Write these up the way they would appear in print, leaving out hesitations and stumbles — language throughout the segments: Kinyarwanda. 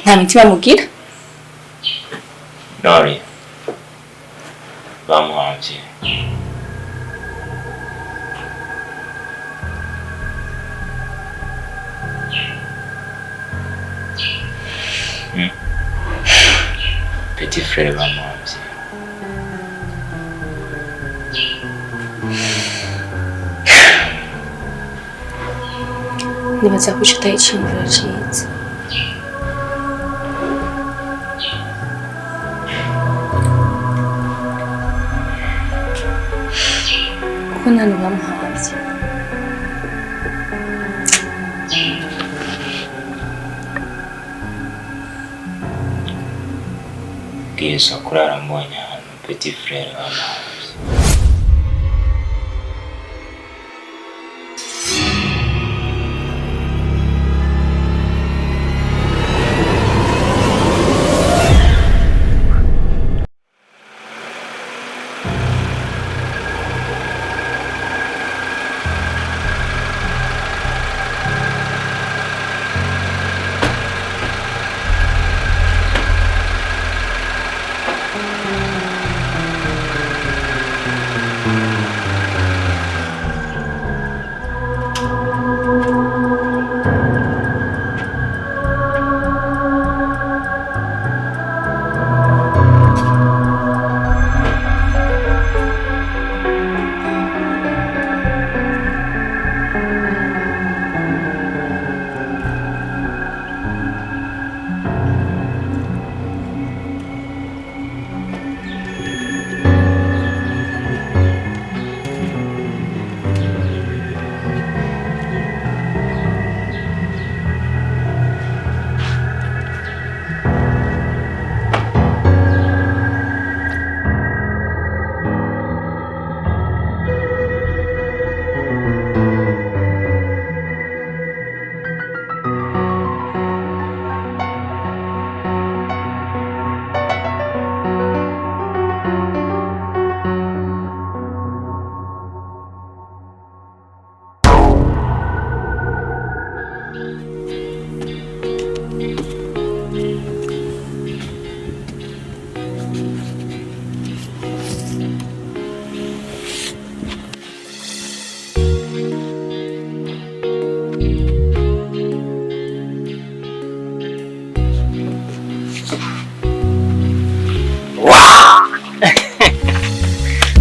nta mitima mugira nori bamuhamvye petit frère bamuhamvye nibaza ko icyo utayicimvira ciza kuko nani bamuhamvye bwiza kurara mbonye ahantu petit frère bamuhamvye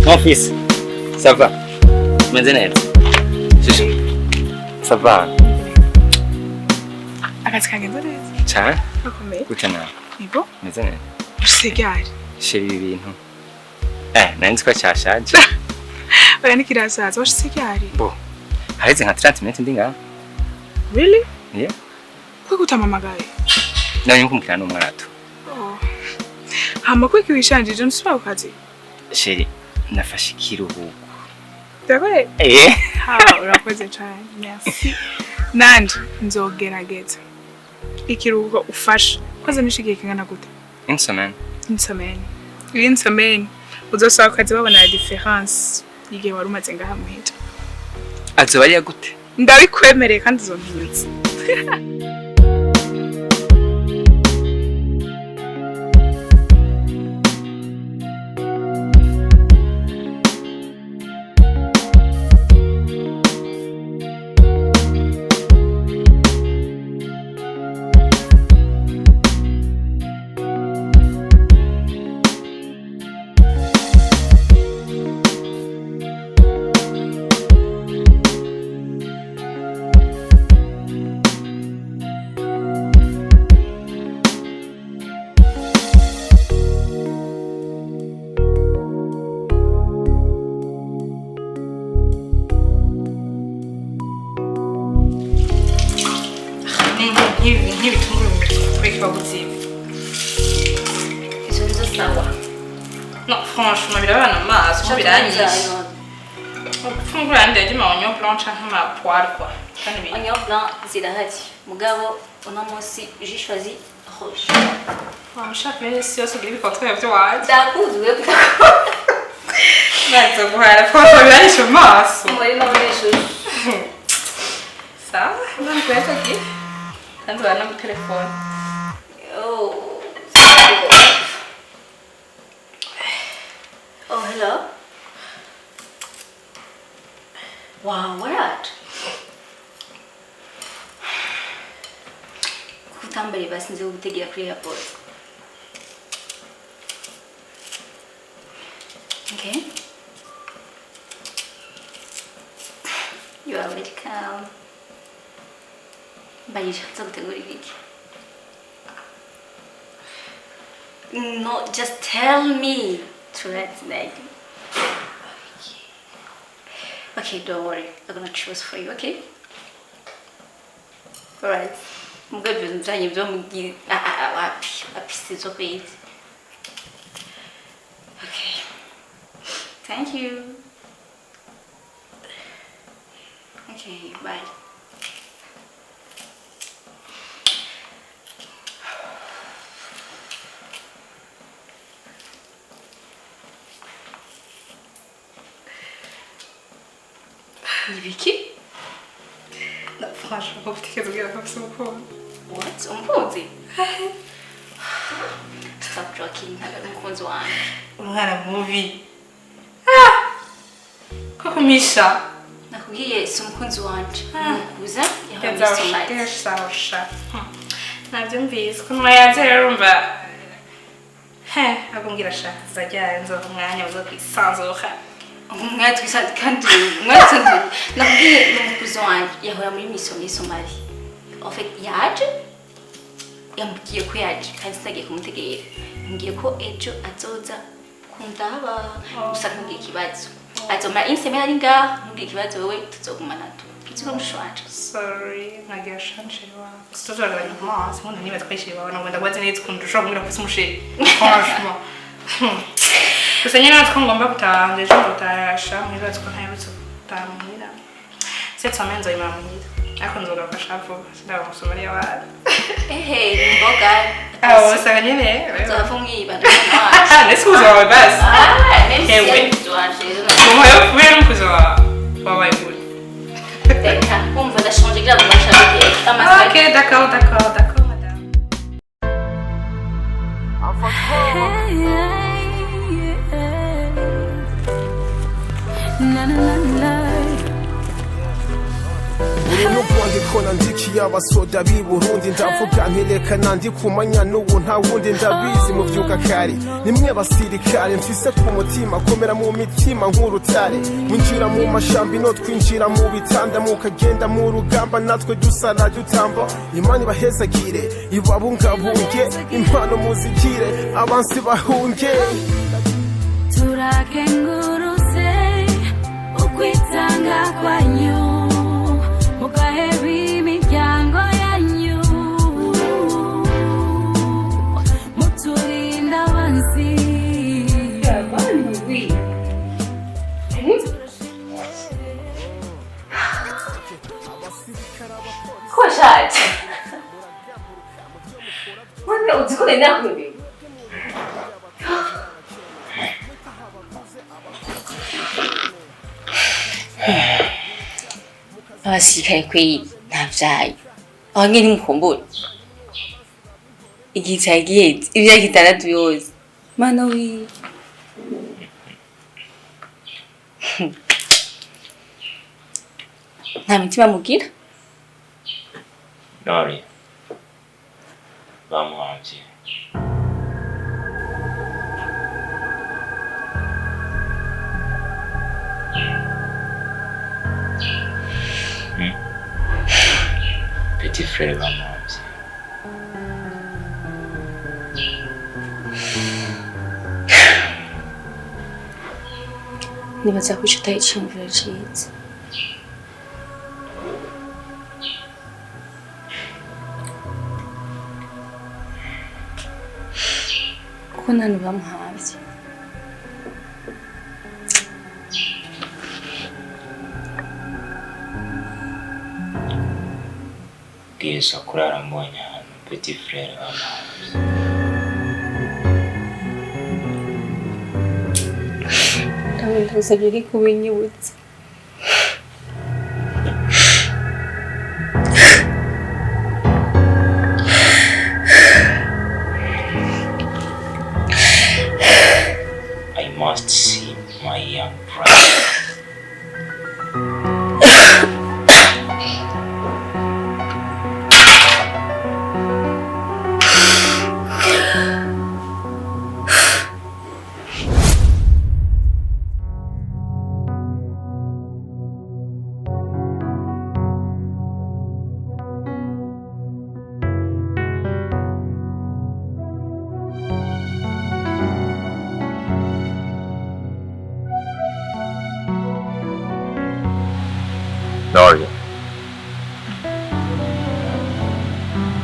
Mon fils, ça va? Mademoiselle, ça va? Akazi kagenda neza cyane gakomeye gute nawe nibo mademoiselle usigare sheri ibintu nari ko cyashaje oya nikirasaza usigare bo haheze nka 30 minutes ndi ngaho really yeah ko gutamamagaye nawe nkumukira n'umwarato hama ko kwishanjije nsubira ku kazi sheri nafashe ikiruhuko D'accord. Urakoze cyane. Merci. Nanje nzogerageza. Ikiruhuko ufasha. Koze nishigiye kingana gute? Une semaine. Une semaine. Uzosaba kazi babona la différence. Igihe wari umaze ngaha muhita. Azoba ari gute? Ndabikwemereye kandi uzompinyutse. Non, franchement, il a un masse, je vais la niche. Fungura ndege ma onyo blanc canke ma poire quoi. Onyo blanc zirahari. Mugabo uno munsi j'ai choisi rouge. Wa mshaka yeye sio so gibi koto yavyo waje. Ndakuzwe Nazo buhara foto byanisho maso. Muri no muri shushu. Sawa, unanipeleka ki? Tanzo ana telefoni. Oh. Oh, hello. Wow, where at? Kutambali basi nze gutegera kuri airport. Okay. You are welcome. But you have to go to No, just tell me to let tonight. Okay, don't worry. I'm gonna choose for you, okay? Alright. I'm going to try you don't give a piece of it. Okay. Thank you. Okay, bye. Vicky? No, franchement, vou ter que resolver com seu povo. What? Umpuzi? Stop joking. Umukunzi wanjye. Umwana mubi. Koko misha. Nakubwiye si umukunzi wanjye. Umukuza yahawe sawa. Nabyumvise ko mwayaze rero umva. Agumbwira sha zajya nzo umwanya uzo kwisanzuka. Umwanya twisanze kandi umwanya nakubwiye n'umukuzi wanjye yahora muri mission muri Somalia. En fait, yaje yambwiye ko yaje kandi sinagiye kumutegera. Ngiye ko ejo azoza kundaba gusa ngiye kibazo. Azomara inseme ari ngaha ngiye kibazo wewe tuzogumana tu. Kitwa mushwaje. Sorry, nagiye shanchewa. Sitozagara nyuma, simundi niba twishima na wenda gwaze neza kundusha kugira ko simushe. Franchement. Gusa nyine natwe ngomba gutaha ejo ngutasha mwiza ko ntayibutse gutaha. Cette semaine nzoyimara muhira. Ariko nzogafasha vuba sindaba musomaliya wari. Mboga. Usanga nyine Uzavumwiba. Nesi uzawe basi. Ewe. Umuyo kubera umukuzi wabaye kuri. On va la changer grave, on va changer. Ok, d'accord, madame. Urunugwandiko nandikiye abasoda b'i Burundi ndavuga ntireka nandikumanya n'ubu nta wundi ndabizi mu byuka kari nimwe basirikare mfise ku mutima komera mu mitima nk'urutare mwinjira mu mashambi no twinjira mu bitanda mukagenda mu rugamba natwe dusara dutamba Imana ibahezagire ibabungabunge impano muzigire abansi bahunge turakengurutse ukwitanga kwanyu mugahebi imiryango yanyu muturinda abansi Koshaje. Wanda uzikole nakwe. Abasirikare kwe ntavyaye. Abange nimukumbure. Igihe giheze imyaka 6 yose. Mana wi. Nta mitima mugira? Nori. Bamuhamvye. Petit frère bamuhamvye. Nibaza ko ico utayiciyumvira ciza. Kuko nani bamuhamvye. Bwisa kurara mbonye ahantu petit frère bamuhamvye. Ndagusabye ko kubinyibutsa.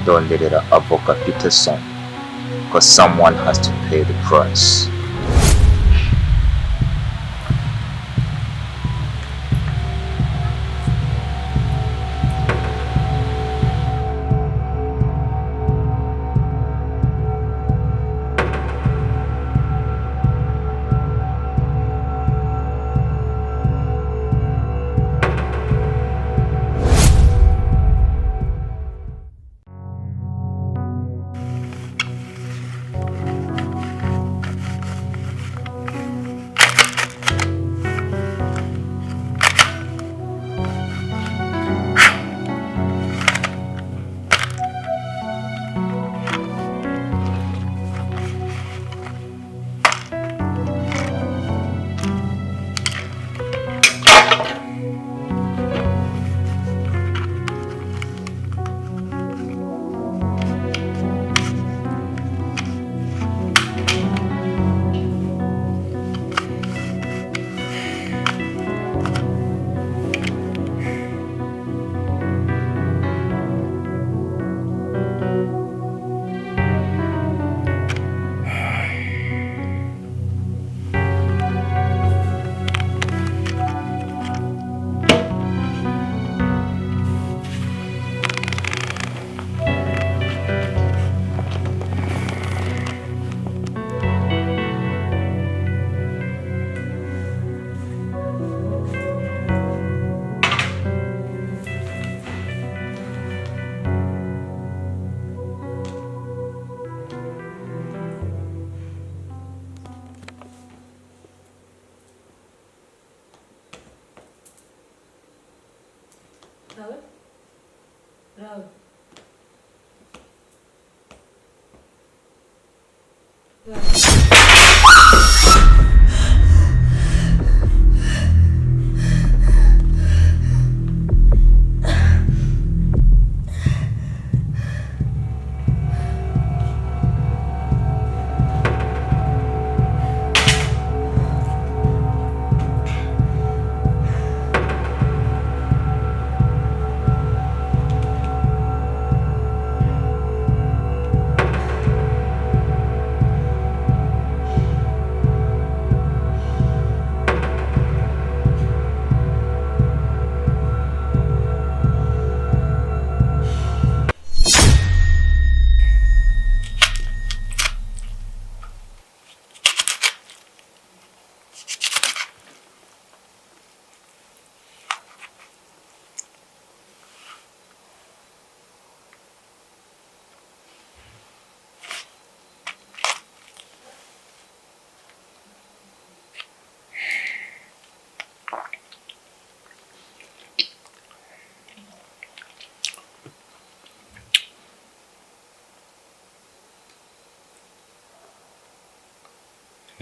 donderera avoka Peterson, because someone has to pay the price.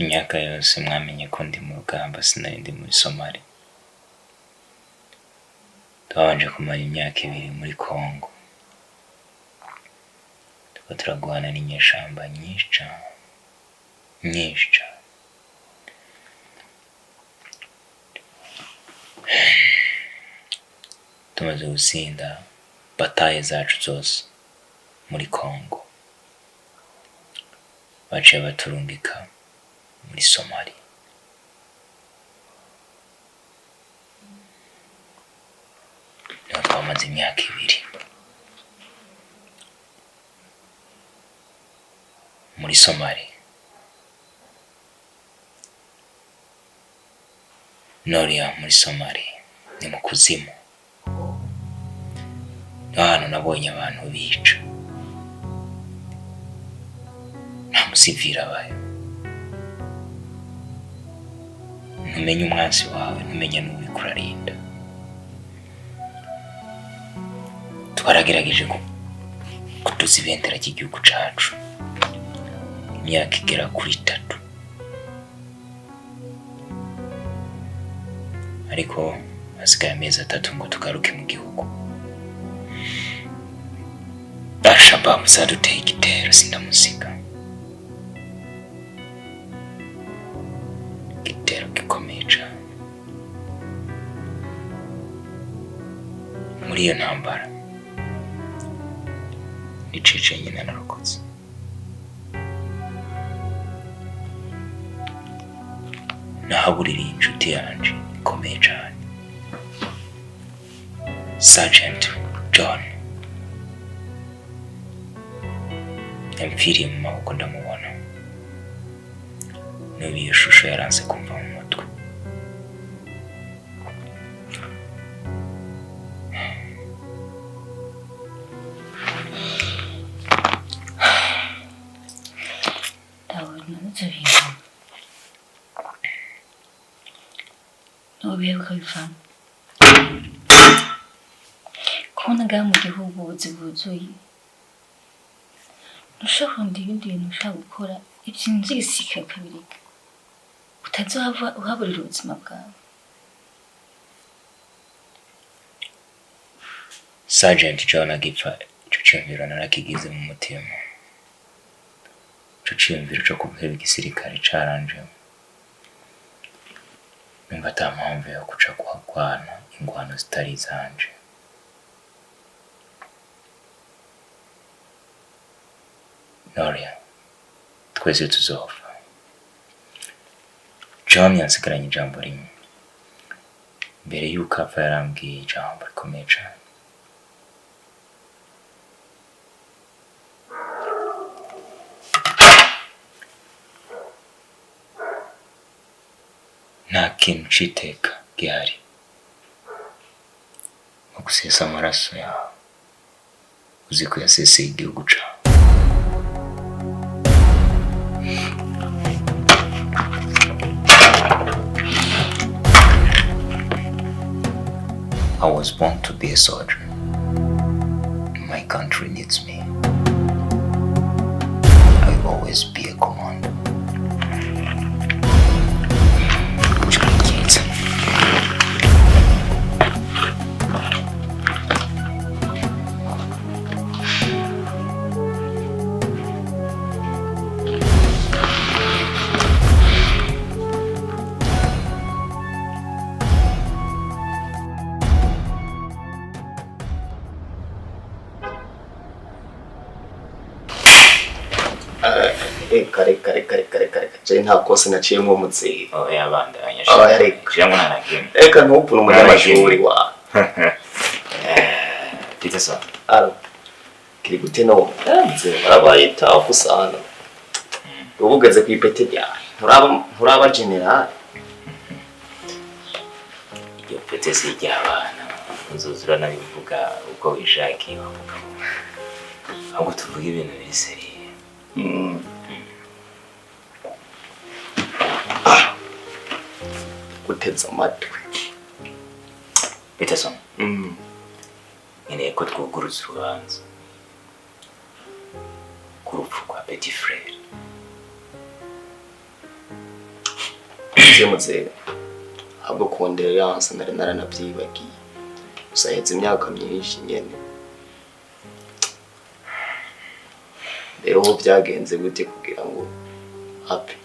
Imyaka yose mwamenye ko ndi mu rugamba, sinari ndi muri Somalia. Twabanje kumara imyaka 2 muri Congo, tuba turagwana n'inyeshamba nyinshi cyane. Tumaze gutsinda bataye zacu zose muri Congo, baciye baturungika muri Somalia. Niho twamaze imyaka 2 muri Somalia. Noriya muri Somalia ni mu kuzimu, ahantu nabonye abantu bica, nta musivira abayo. Ntumenye umwansi wawe, ntumenye n'uri kurarinda. Twaragerageje kutuzibentera cy'igihugu cacu imyaka igera kuri 3, ariko hasigaye amezi 3 ngo tugaruke mu gihugu. Al-Shabaab zaduteye igitero sindamusiga, igitero gikomeye cyane. Muri iyo ntambara nicece nyine narokotse. Nahabuririye inshuti yanje ikomeye cyane, Sergeant John. Yampfiriye mu maboko ndamubona, n'ubu iyo shusho yaranse kumva mu mutwe. Ubiheruka bivamo kubona ngaha mu gihugu ubuzi bwuzuye, ntushobora kurunda ibindi bintu ushaka gukora, ikintu by'igisirikare ukabireka, utazohava uhaburira ubuzima bwawe. Sergeant John agipfa, ico ciyumviro narakigize mu mutima. Ico ciyumviro co kuguheba igisirikare caranjeho. Numva ata mpamvu yo kuca guhagwana ingwano zitari izanje. Noria, twese tuzopfa. John yansigaranye ijambo rimwe. Mbere y'uko apfa yarambwiye ijambo rikomeye cane. Nta kintu c'iteka gihari nko gusesa amaraso yawe uzi ko yaseseye igihugu cawe. I was born to be a soldier. My country needs me. I will always be a commander. kare je nta kose naciyemo mutse Yabandanya cyangwa nanakiye reka ntupu n'umunyamashuri wa Peterson aro kiri gute no nze barabayita kusana ubugeze ku ipete rya nturaba general iyo pete si ry'abana uzuzura nabivuga uko wishakiye bavuga ahubwo tuvuga ibintu biri seriye. guteza amatwi Peterson nkeneye ko twuguruza urubanza ku rupfu kwa Petit Frere. Muze ahubwo konderance nari naranabyibagiye gusa yetse imyaka myinshi nyene rero byagenze gute kugira ngo happy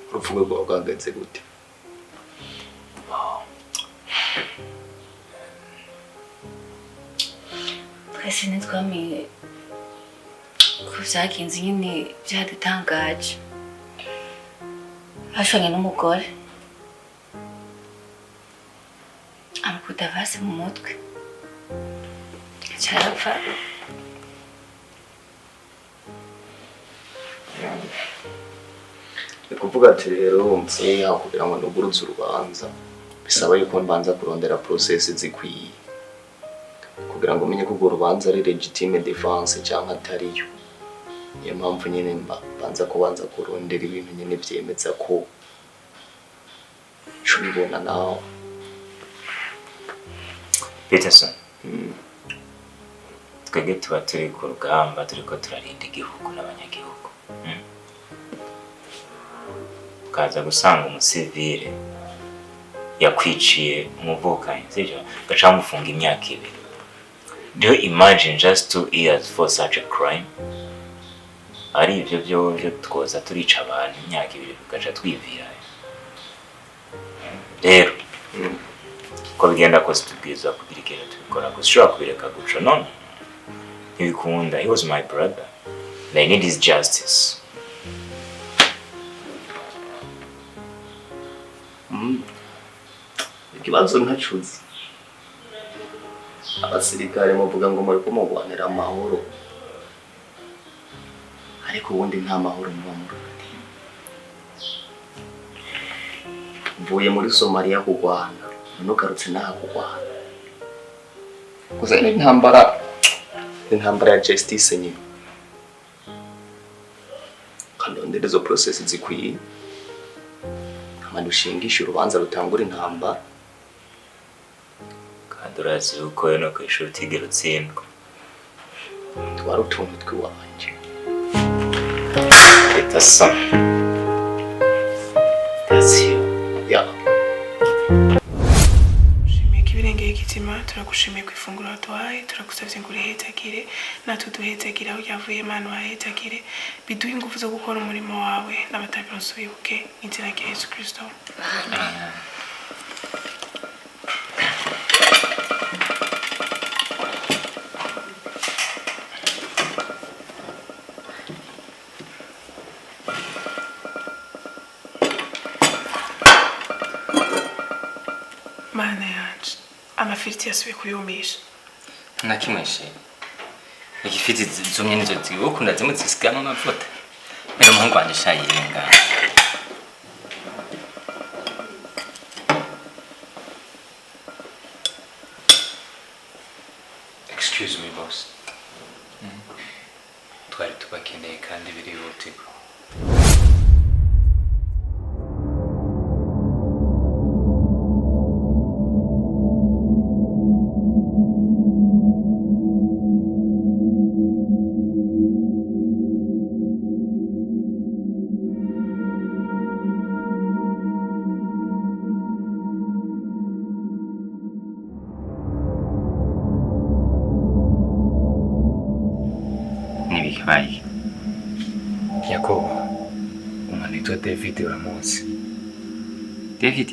urupfu rwe rwagenze gute? Twese ntitwamenye ko byagenze nyine byadutangaje. Bashwanye n'umugore amukubita vase mu mutwe cyarapfa. Kuvuga ati rero mfeya kugira ngo nugurutse urubanza bisaba yuko mbanza kurondera process zikwiye kugira ngo umenye ko urwo rubanza ari legitime defense cyangwa atariyo. Niyo mpamvu nyine mbanza kubanza kurondera ibintu nyine byemeza ko shubibona nawe. Peterson twebwe tuba turi ku rugamba turiko turarinda igihugu n'abanyagihugu. Ukaza gusanga umusivile yakwiciye umuvukanyi sivyo gaca mufunga imyaka 2. Do you imagine just 2 years for such a crime? Ari ivyo byo twoza turica abantu imyaka 2 gaca twivira. Rero ko bigenda ko tubwiza kugira ikintu tubikora gushobora kubireka guca none ntibikunda. He was my brother and I need his justice. Ikibazo ntacuzi. Abasirikare muvuga ngo muri kumugwanira amahoro, ariko ubundi nta mahoro muba murundi. Mvuye muri Somalia kugwana, nugarutse naha kugwana. Gusa ni intambara ya justice nyine. Kandi izo process zikwiye. Amani ushingisha urubanza rutangura intambara. Kandi urazi yuko no kwishura utigera utsindwa. Twari utuntu twiwanje. That's some. That's you. Yeah. Shimiye kibirengeye ikitima, turagushimiye ku ifunguro waduhaye, turagusavye ngo urihezagire, natwe duhezagire aho yavuye Imana wahezagire, biduhe ingufu zo gukora umurimo wawe n'abatabironse ubibuke n'izina rya Yesu Kristo. Amen. Mana yanje, amafiriti yasubiye kuyumisha. Nakimweshe. Igifiti zumye nizo zibukunda zimwe zisigama amavuta. Rero umuhungu wanje shayirenga. Excuse me, boss. Twari tubakeneye kandi birihutirwa. Nibikibaye. Yakobo, umanitwa David uramuzi. David.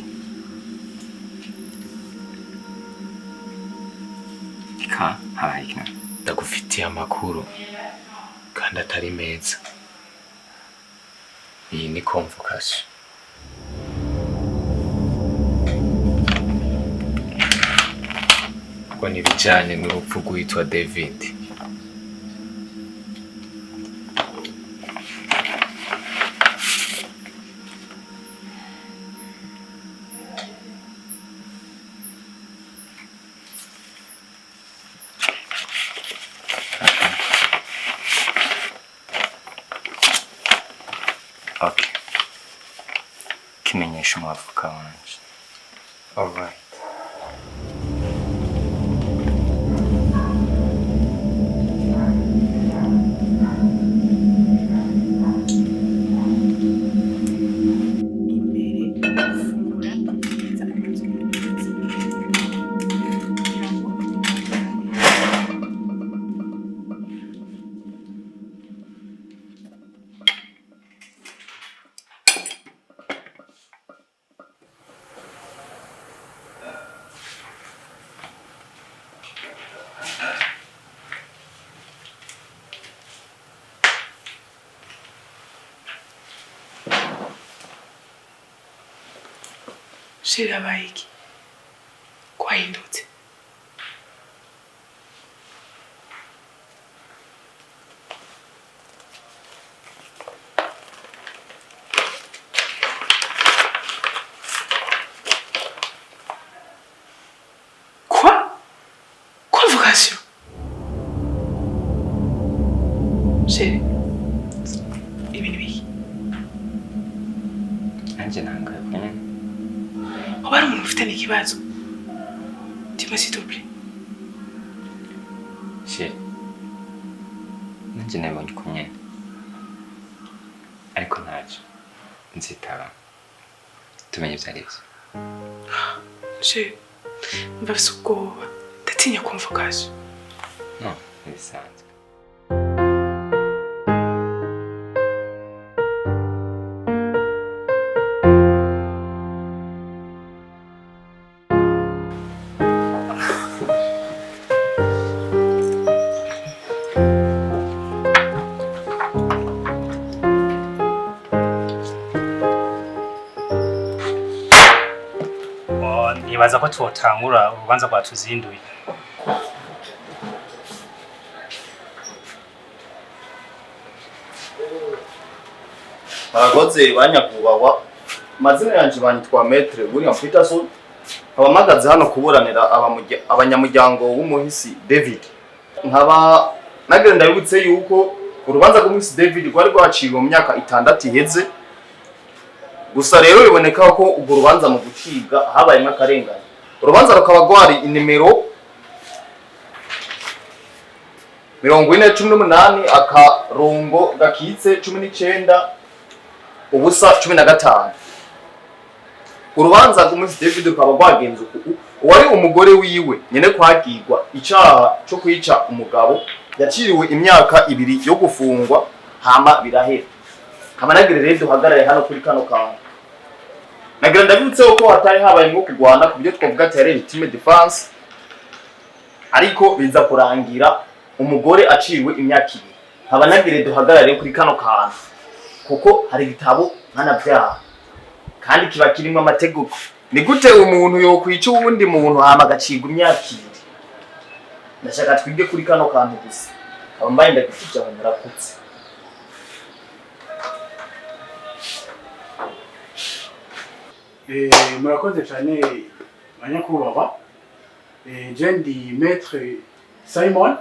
Ika habayikina. Ndagufitiye amakuru kandi atari meza. Iyi ni confrontation. Kwa nibijanye n'urupfu rwitwa David. Okay. Kimenyesha umwavoka wanje. All right. Shira bayiki. Kwahindutse. Convocation. Shira. Ibi ni biki? Anje nanga nyene. Wari umuntu ufitanye ikibazo. Dis-moi s'il te plaît. Shit. Nanje nabonye kumwe. Ariko ntacyo. Nzitaba. Tumenye byarivyo. Shira. Mva afise ubwoba. Ndatinya convocation. No, bisanzwe. nibaza ko twotangura urubanza rwa tuzinduye. Murakoze banyakubahwa, amazina yanje banyitwa Maître William Peterson, abamagaze hano kuburanira abanyamuryango w'umuhisi David. Nkaba nagenda ndabibutse yuko urubanza rw'umuhisi David rwari rwaciwe mu myaka 6 iheze. Gusa rero biboneka ko ubwo rubanza mu gucibwa habayemo akarengane. Urubanza rukaba rwari inimero 418 akarongo gakitse 19 ubusa 15. Urubanza rw'umuhisi David rukaba rwagenze uwari umugore wiwe nyene kwagirwa icaha cyo kwica umugabo yaciriwe imyaka 2 yo gufungwa hama birahera. Kamanagire rero duhagarare hano kuri kano kantu. Nagira ndabibutse ko hatari habaye mu kugwana ku byo twavuga ati yari ultimate defense, ariko biza kurangira umugore aciwe imyaka 2. Kamanagire duhagarare kuri kano kantu kuko hari ibitabo mpanavyaha kandi kiba kirimo amategeko. Ni gute umuntu yo kwica uwundi muntu hama agacirwa imyaka 2? Ndashaka twige kuri kano kantu gusa. Abambaye ndagifite murakutse. Murakoze cyane banyakubahwa. Je ndi Maître Simon.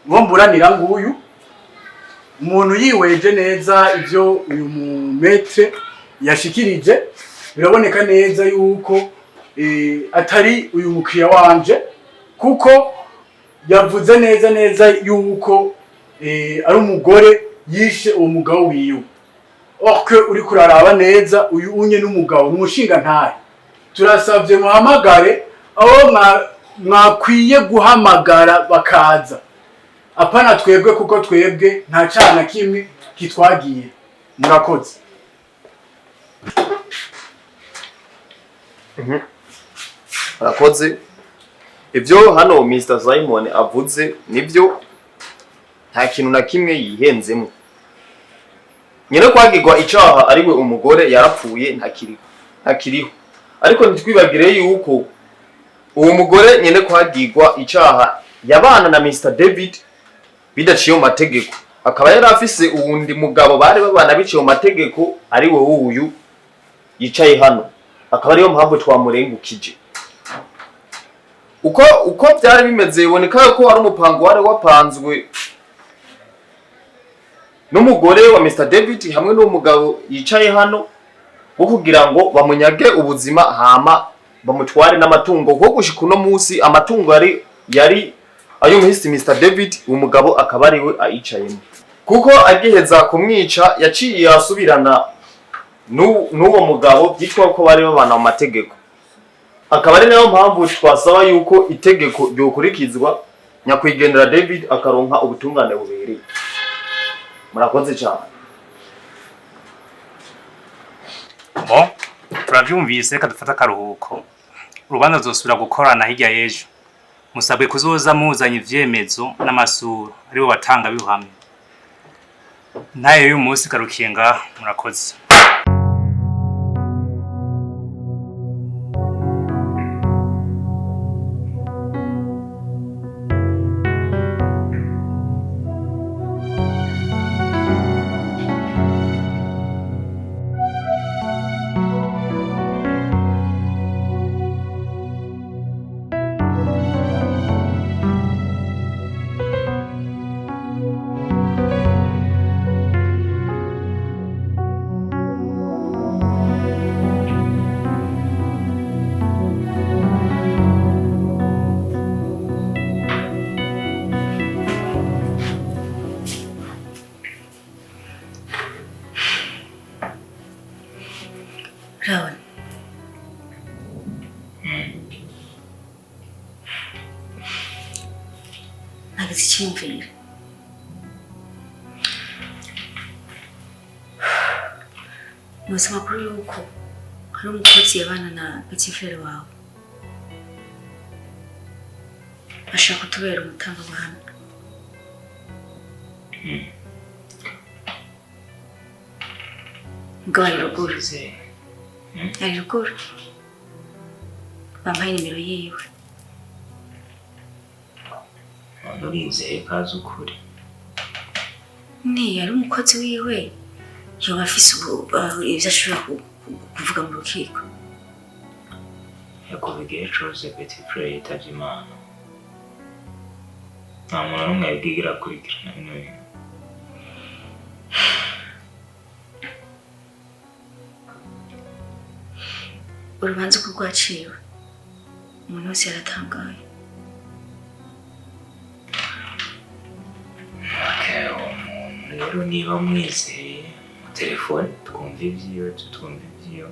Mwomburanira nguyu umuntu yiweje neza ivyo uyu Maître yashikirije, biraboneka neza yuko atari uyu mukiriya wanje, kuko yavuze neza yuko ari umugore yishe uwo mugabo wiwe. Orke uri kuraraba neza uyu unye n'umugabo n'umushinga ntahe. Turasavye muhamagare aho mwakwiye guhamagara bakaza. Apana twebwe kuko twebwe nta cana kimwe kitwagiye. Murakoze. Murakoze. Ivyo hano Mr. Simon avuze nivyo, nta kintu na kimwe yihenzemo. Nyene kwagirwa icaha ariwe umugore yarapfuye ntakiriho. Ariko ntitwibagire yuko uwo mugore nyene kwagirwa icaha yabana na Mr. David bidaciye mu mategeko. Akaba yari afise uwundi mugabo bari babana biciye mu mategeko ariwe uyu yicaye hano. Akaba ariyo mpamvu twamurengukije. Uko byari bimeze biboneka ko ari umupango wari wapanzwe n'umugore wa Mr. David hamwe n'umugabo yicaye hano wo kugira ngo bamunyage ubuzima hama bamutware n'amatungo. Ko gushika uno munsi amatungo yari ayo muhisi Mr. David, umugabo akaba ariwe ayicayemo. Kuko agiheza kumwica yaciye asubirana n'uwo mugabo byitwa ko bari babana mu mategeko. Akaba ari nayo mpamvu twasaba yuko itegeko ryokurikizwa, nyakwigendera David akaronka ubutungane bubereye. Murakoze cyane. Bo turavyumvise ka dufata karuhuko. Urubanza zosubira gukorana hirya y'ejo. Musabwe kuzoza muzanye ivyemezo n'amasura aribo batanga bihamye. Nayo uyu munsi karukiye ngaha. Murakoze. Raul. Nagize icyiyumviro. Nuzi amakuru yuko hari umukozi yabana na Betifere wawe. Ashaka kutubera umutangabuhamya. Mugabo rugurize. ari ruguru bampaye nimero yiwe none urizeye kazi ukuri ni yari umukozi wiwe yoba afise ivyo ashobora kuvuga mu rukiko yakubigiye cose petit frere yitavye Imana nta muntu n'umwe yabwigira akurikirana bino bintu urubanza uko rwaciwe umuntu wese yaratangaye rero niba mwizeye telefone twumva ivyiwe tutwumva ivyiwe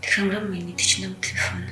reka muramuye nitici ndamutelefona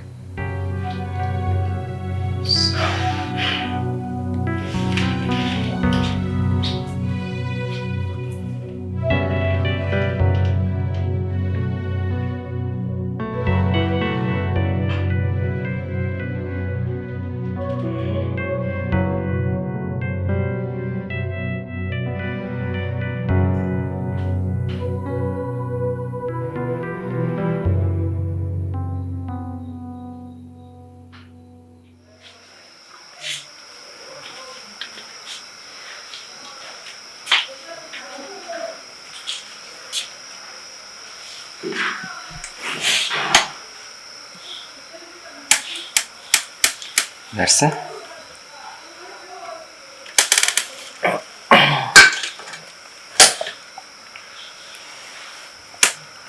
Merci.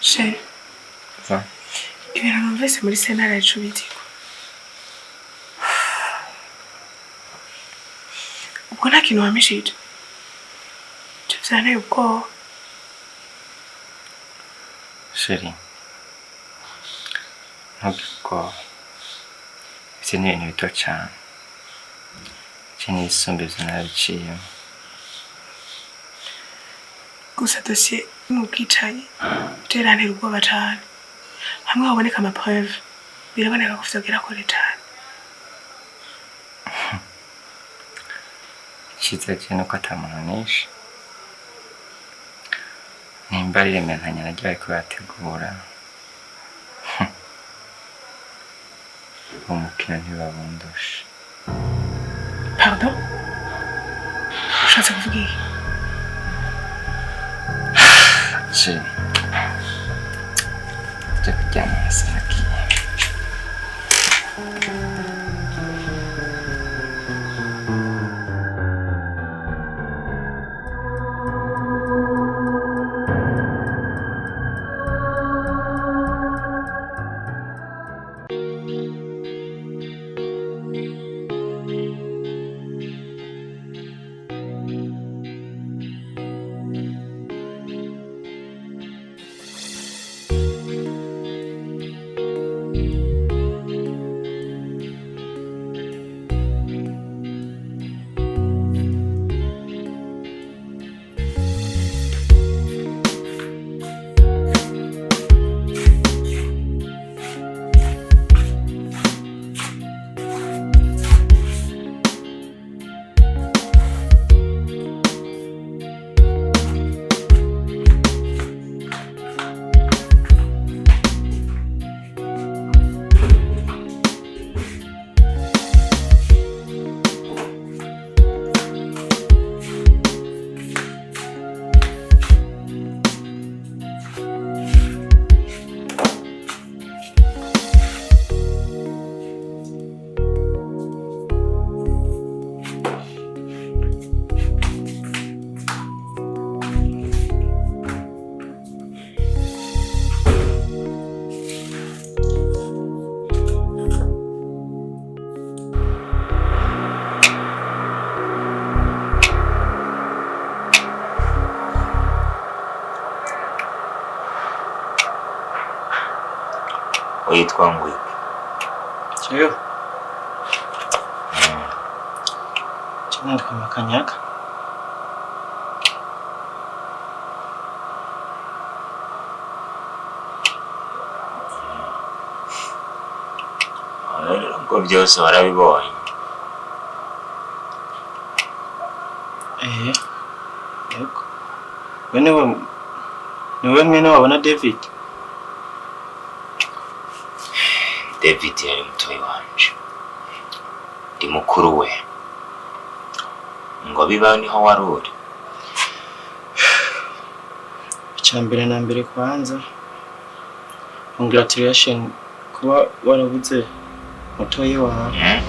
Chérie. Ça. Ibintu numvise muri sentare yacu bitiko. Ubwo nta kintu wamishije. Tuvyane ubwo. Chérie. Ntabwo ivyo ni ibintu bito cane. Iki ni isumbizo nabiciyemo. Gusa dosiye n'ubwicanyi biterantera ubwoba cane. Hamwe haboneka amapreuve biraboneka ko vyogera kure cane. Iciza je nuko ata muntu nishe. Nimba ari rementanya naryo bariko barategura. Umukino ntibabundushe. Pardon? Ushatse kuvuga iki? Je kuryama hasi nagiye. Witwa ngwiki Cyo. Cyane kwamakanyaka. ngo byose warabibonye niwe mwene wabona David? David yari mutoyi wanje ndi mukuru we ngo bibaho niho waruri. Icyambere na mbere kwanza congratulations kuba warabuze mutoyi wawe.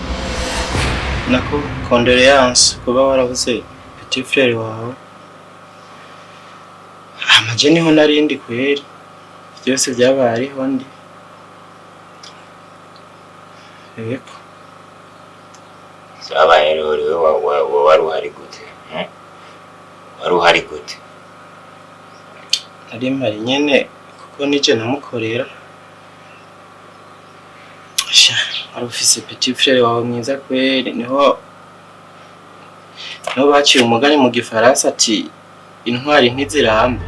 Nako condoléances kuba warabuze petit frère wawe. Amaje niho narindi kweri byose byabariho ndi. Yego. Sabaye rero wari uhari gute? Wari uhari gute? Ari mari nyene kuko nije namukorera. Sha, wari ufise petit frère wawe mwiza kweri niho baciye umugani mu gifaransa ati intwari ntiziramba.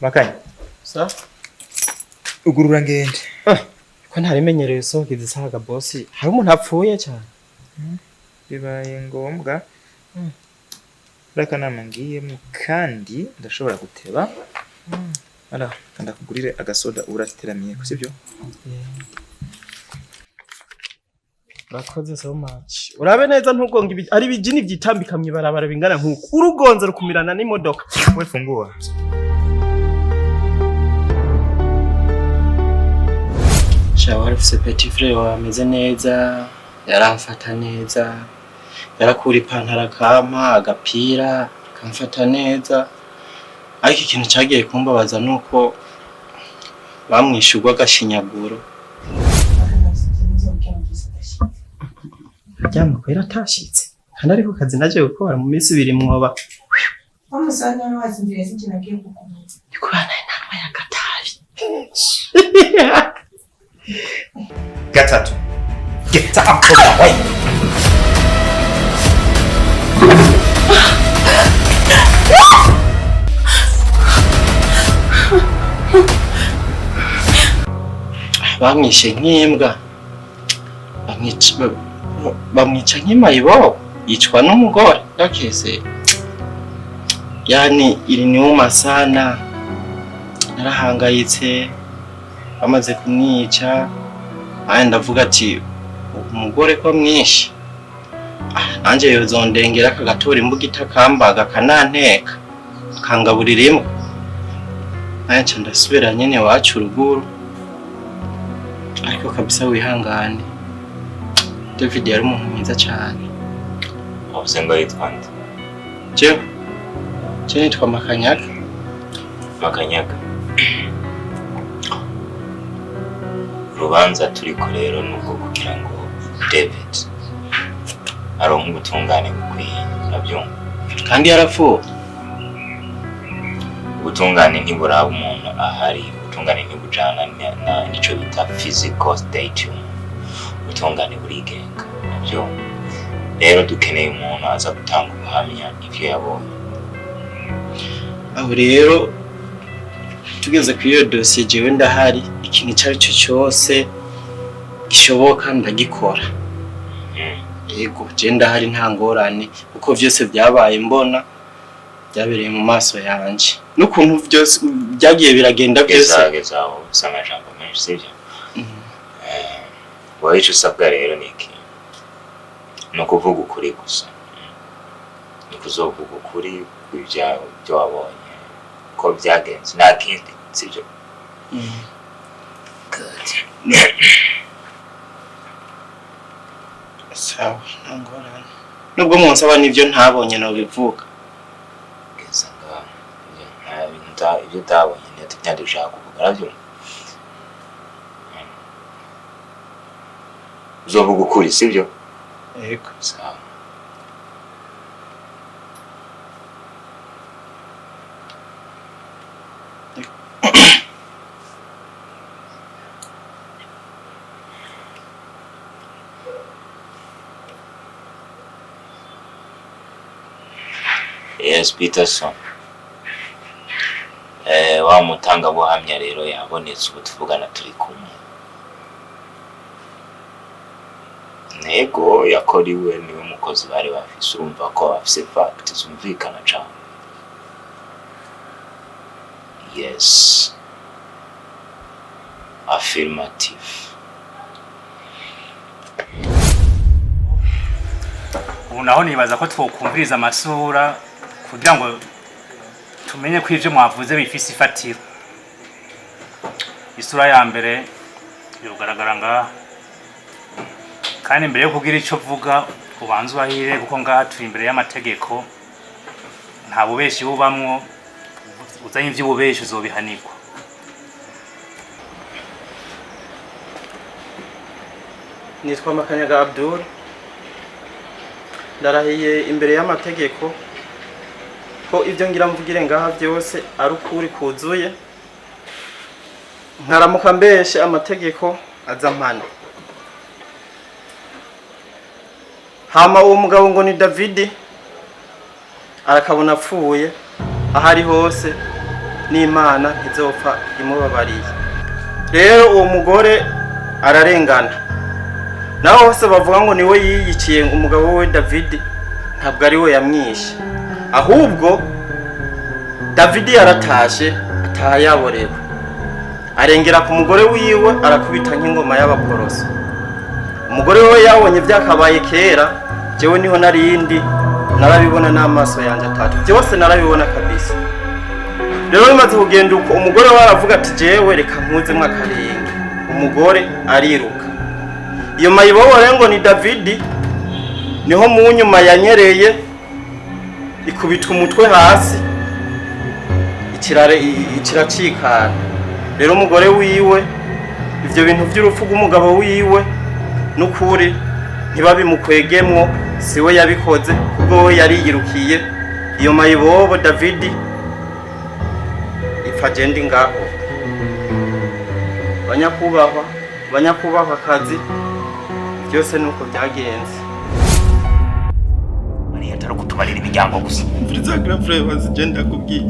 Makanya. Sa? Ugurura ngende. Ko ntarimenyereye sohoka izisaga boss. Hari umuntu apfuye cyane. Bibaye ngombwa. Reka namangiyemo kandi ndashobora guteba. Ara ndakugurire agasoda urateramiye kusibyo? Urakoze so much. Urabe neza ntugonga ari bijini byitambika mwibarabara bingana nkuko. Urugonza rukumirana n'imodoka. We fungua. Shawari ufise petit frère wawe ameze neza, yaramfata neza, yarakura ipantaro akampa, agapira, akamfata neza. Ariko ikintu cyagiye kumbabaza nuko bamwishurwa agashinyaguro. Aryama kwera atashitse. Kandi ariko kazi naje gukora mu minsi 2 mwoba. Amusanya n'abazindiye zikinagiye kukubuza. Ikwana inama ya Katavi. Gatatu. Get up from the way. Bamwishe nk'imbwa. Bamwica nk'imayibo. Yicwa n'umugore. Ndakeze. Yani iri nyuma sana. Narahangayitse. Bamaze kumwica. Ndavuga ati umugore ko mwinshi. Nanje yozondengera akagatora imbuga itakambaga kananteka. Kangaburira imwe. Nanje ndasubira nyene wacu ruguru. Ariko kabisa wihangane. David yari umuntu mwiza cyane. Wavuze ngo yitwa nde? Je nitwa Makanyaga. Makanyaga. Urubanza turiko rero nuko kugira ngo David aronke ubutungane bukwiye nabyo. Kandi yarapfuye. Ubutungane ntiburaba umuntu ahari, ubutungane ntibujana nico bita physical state. Ubutungane burigenga nabyo. Rero dukeneye umuntu aza gutanga ubuhamya ivyo yabonye. Aho rero tugeze ku iyo dossier jewe ndahari, ikintu cyari cyo cyose gishoboka ndagikora. Yego je ndahari nta ngorane kuko byose byabaye mbona byabereye mu maso yanje. N'ukuntu byose byagiye biragenda byose. Gezaho usanga jambo menshi sivyo. Wowe icyo usabwa rero ni iki? Ni ukuvuga ukuri gusa. Ni kuzovuga ukuri kw'ibyawe byo wabonye ko byagenze nta kindi sibyo. Sawa ntangorane. Nubwo munsaba nivyo ntabonye no bivuga. Geza ngaho ibyo utabonye nete byandishaka kuvuga nabyo. Uzovuga ukuri sibyo? Yego. Sawa. Yes, Peterson. wa mutangabuhamya rero yabonetse ubu tuvugana turi kumwe. Nego yakoriwe niwe mukozi bari bafise, urumva ko bafise fact zumvikana cyane. Yes. Affirmative. Ubu naho nibaza ko twokumviriza amasura kugira ngo tumenye ko ivyo mwavuze bifise ifatiro. Isura ya mbere yogaragara ngaha, kandi mbere yo kugira ico vuga ubanza wahire kuko ngaha turi imbere y'amategeko, nta bubeshi bubamwo, uzanye ivy'ububeshi uzobihanirwa. Nitwa Makanyaga Abdul, ndarahiye imbere y'amategeko ko ibyo ngira mvugire ngaha byose ari ukuri kuzuye, nkaramuka mbeshe amategeko azampana. Hama uwo mugabo ngo ni David, arakabona apfuye ahari hose n'Imana ntizopfa imubabariye. Rero uwo mugore ararengana, naho hose bavuga ngo niwe yiyiciye umugabo we David, ntabwo ari we yamwishe, ahubwo David yaratashe ataha yaborewe, arengera ku mugore wiwe arakubita nk'ingoma y'abaporoso. Umugore we yabonye byakabaye kera, jewe niho narindi narabibona n'amaso yanje atatu, byose narabibona kabisa. Rero bimaze kugenda uko umugore we aravuga ati jewe reka nkuzemwe akarenge, umugore ariruka. Iyo mayibobore ngo ni David niho mu nyuma yanyereye ikubitwa umutwe hasi, ikiracikana. Rero umugore wiwe ivyo bintu by'urupfu rw'umugabo wiwe n'ukuri ntibabimukwegemwo, siwe yabikoze ubwo we yariyirukiye. Iyo mayibobo David ifajendi ngaho. Banyakubahwa kazi byose nuko byagenze. Mariya taro kutubarira imiryango gusa. Mviriza grand frère bazigenda kubwira.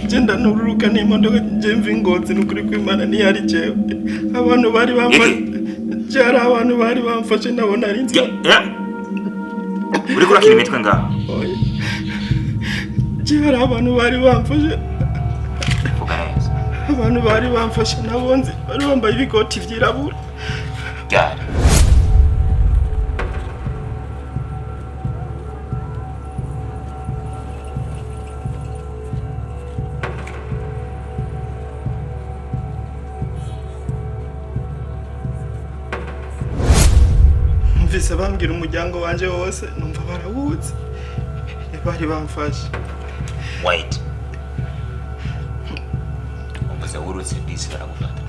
Genda nururuka n'imodoka njemve ingozi n'ukuri kw'Imana ni yari jewe. Abantu bari bamfashe. Jara abantu bari bamfashe nabona ari nzi. Uri kurakira imitwe ngaho. Jara abantu bari bamfashe. Abantu bari bamfashe nabonze bari bambaye ibikoti vyirabura. Jara. Mvise bambwira umuryango wanje wose numva barawuzi. Bari bamfashe. Wait. Umbaza urutse bisi baragufata.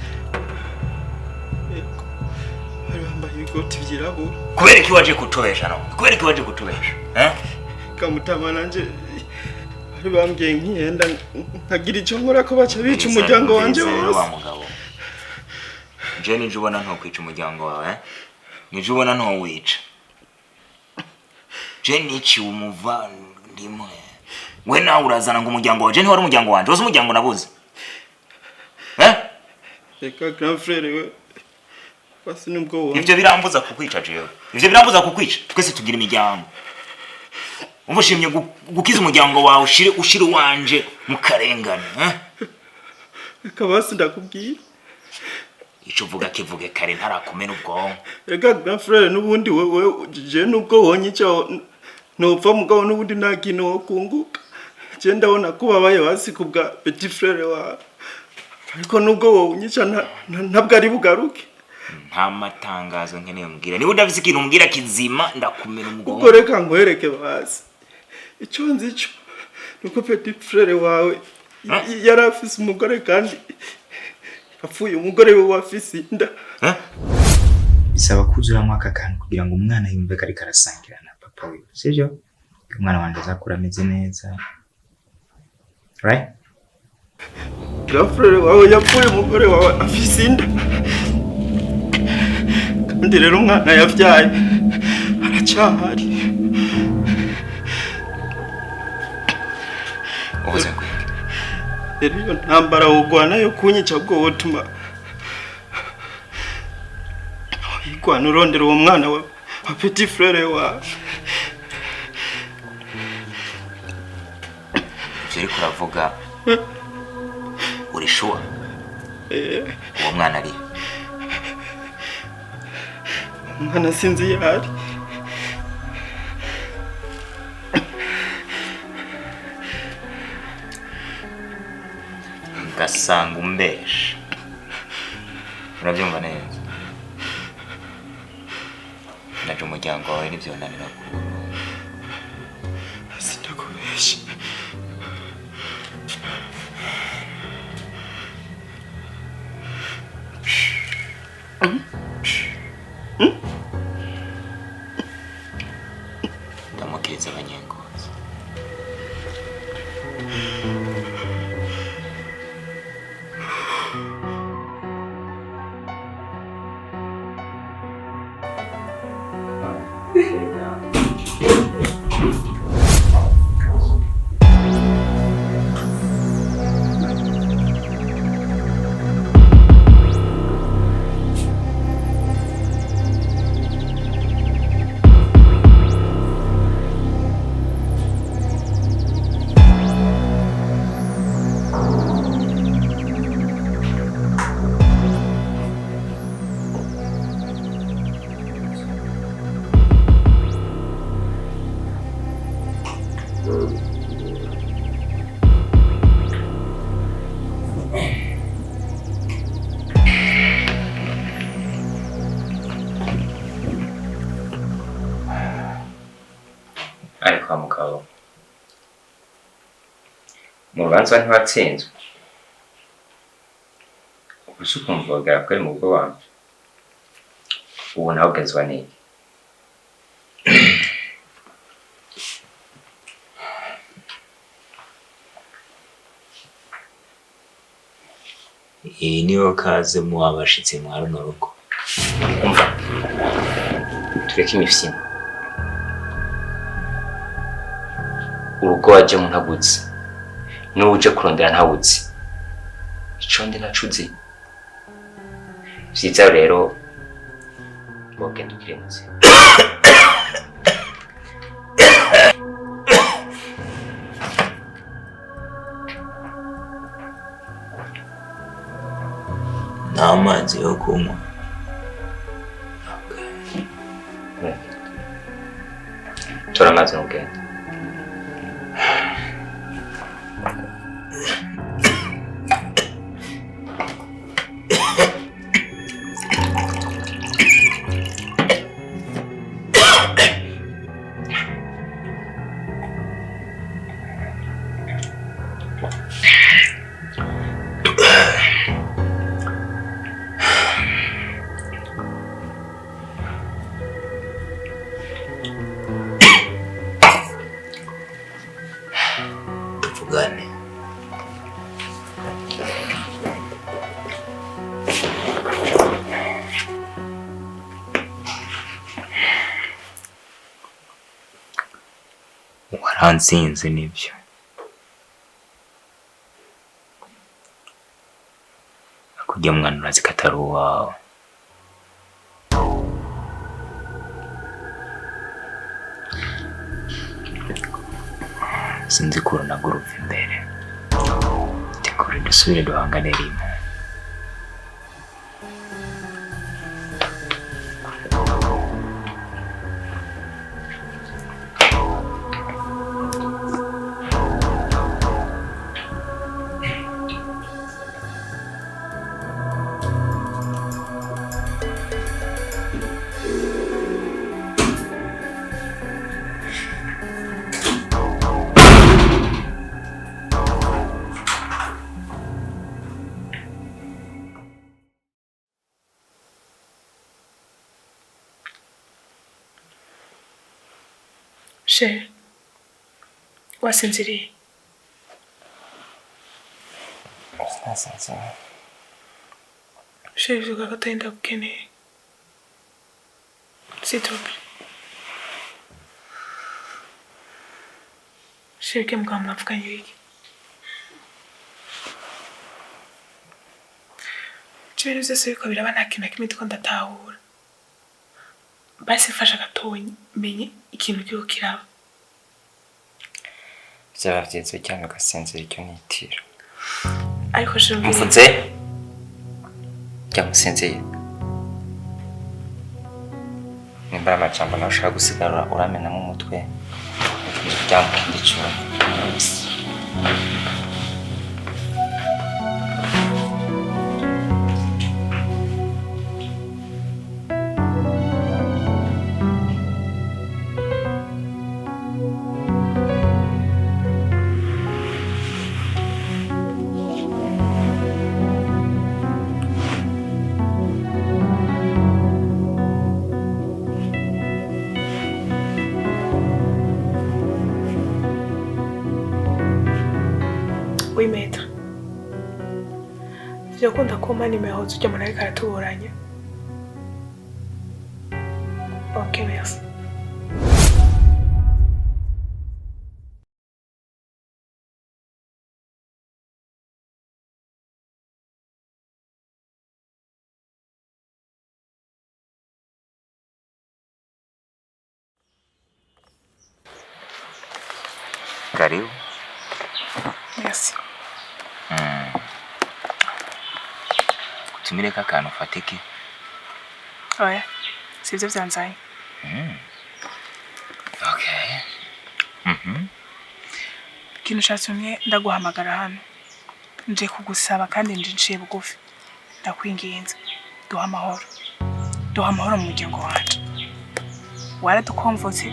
Bari bambaye ibikoti vyirabura. Kubera iki waje kutubesha no? Kubera iki waje kutubesha? Kamutama nanje bari bambwiye nkiyenda nkagira ico nkora ko baca bica umuryango wanje wose. Je nije ubona nto kwica umuryango wawe, nije ubona nto wica. Je nici umuvandimwe. We nawe urazana ngo umuryango wawe, je ntiwari umuryango wanje, wose umuryango nabuze. Reka grand frère we. Basi nubwo wo. Ivyo birambuza kukwica jewe. Ivyo birambuza kukwica. Twese tugira imiryango. Umushimye gukiza umuryango wawe ushire wanje mu karengane, Reka basi ndakubwira. Ico vuga kivuge kare ntarakumena ubwonko. Reka grand frère nubundi wewe je nubwo wonyica nopfa mugabo nubundi ntakintu wo kunguka. Je ndabona kubabaye basi kubwa petit frère wa. Ariko nubwo wonyica ntabwo ari bugaruke. Nta matangazo nkeneye mbwira. Niba udafise ikintu mbwira kizima ndakumena ubwonko. Ubwo reka nkwereke basi. Ico nzico nuko petit frère wawe yarafise umugore kandi apfuye umugore we wafise inda. Bisaba kuzuramwo aka kantu kugira ngo umwana yumve kari karasangira na papa wiwe, sivyo? Umwana wanje azakura ameze neza, right? Frère wawe yapfuye umugore wawe afise inda, kandi rero umwana yavyaye aracahari. Uvuze ngo rero iyo ntambara wugwana yo kunyica bwo wotuma igwana urondera uwo mwana wa petit frère wa ivyo uriko uravuga uri sure uwo mwana ari umwana sinzi yari ugasanga umbesha urabyumva neza naje umuryango wawe n'ivyo nanira sindakubesha ndamukiriza abanyengozi ariko mugabo mu rubanza ntiwatsinzwe gusa ukumva ko ari mu bwo wanjye ubu nawe ugezwa n'iki iyi niyo kaze mu abashitsi mwa runo rugo umva tureke imifyino urugo wajyemo ntagutse n'uwo uje kurondera ntawuzi ico ndi nacuzi vyiza rero wogenda ukiri munsi n'amazi yo kunywa tora amazi n'ugenda tuvugane waransinze nibyo kurya mwana urazi ko atari uwawe sinzi ko urunaguruva imbere tekure dusubire duhangane rimwe Chérie, wasinziriye? Sinasinziriye. Chérie, vuga ko atari ndagukeneye. S'il te plaît. Chérie, ke mugabo mwavuganye iki? Ibintu byose biriko biraba nta kintu na kimwe ndiko ndatahura. Basi fasha gatonyi menye ikintu kiriko kiraba. Byaba byiza cyane ugasinzira icyo nitira. Ariko shimwe. Mvuze? Cyamusinziye. Nimba amacamba nawe ushaka gusigara uramena mu mutwe. Byamukindi cyane. Oui, maître. Vyakunda kuma nimero tujya muri ariko aratuburanya. Ok, merci. Karibu. Merci. Tumire kakano fatiki. Oya, sivyo vyanzanye. Okay. Ikintu cyatumye ndaguhamagara hano. Nje kugusaba kandi nje nciye bugufi. Ndakwinginze. Duha amahoro. Duha amahoro mu muryango wacu. Waradukomvotse,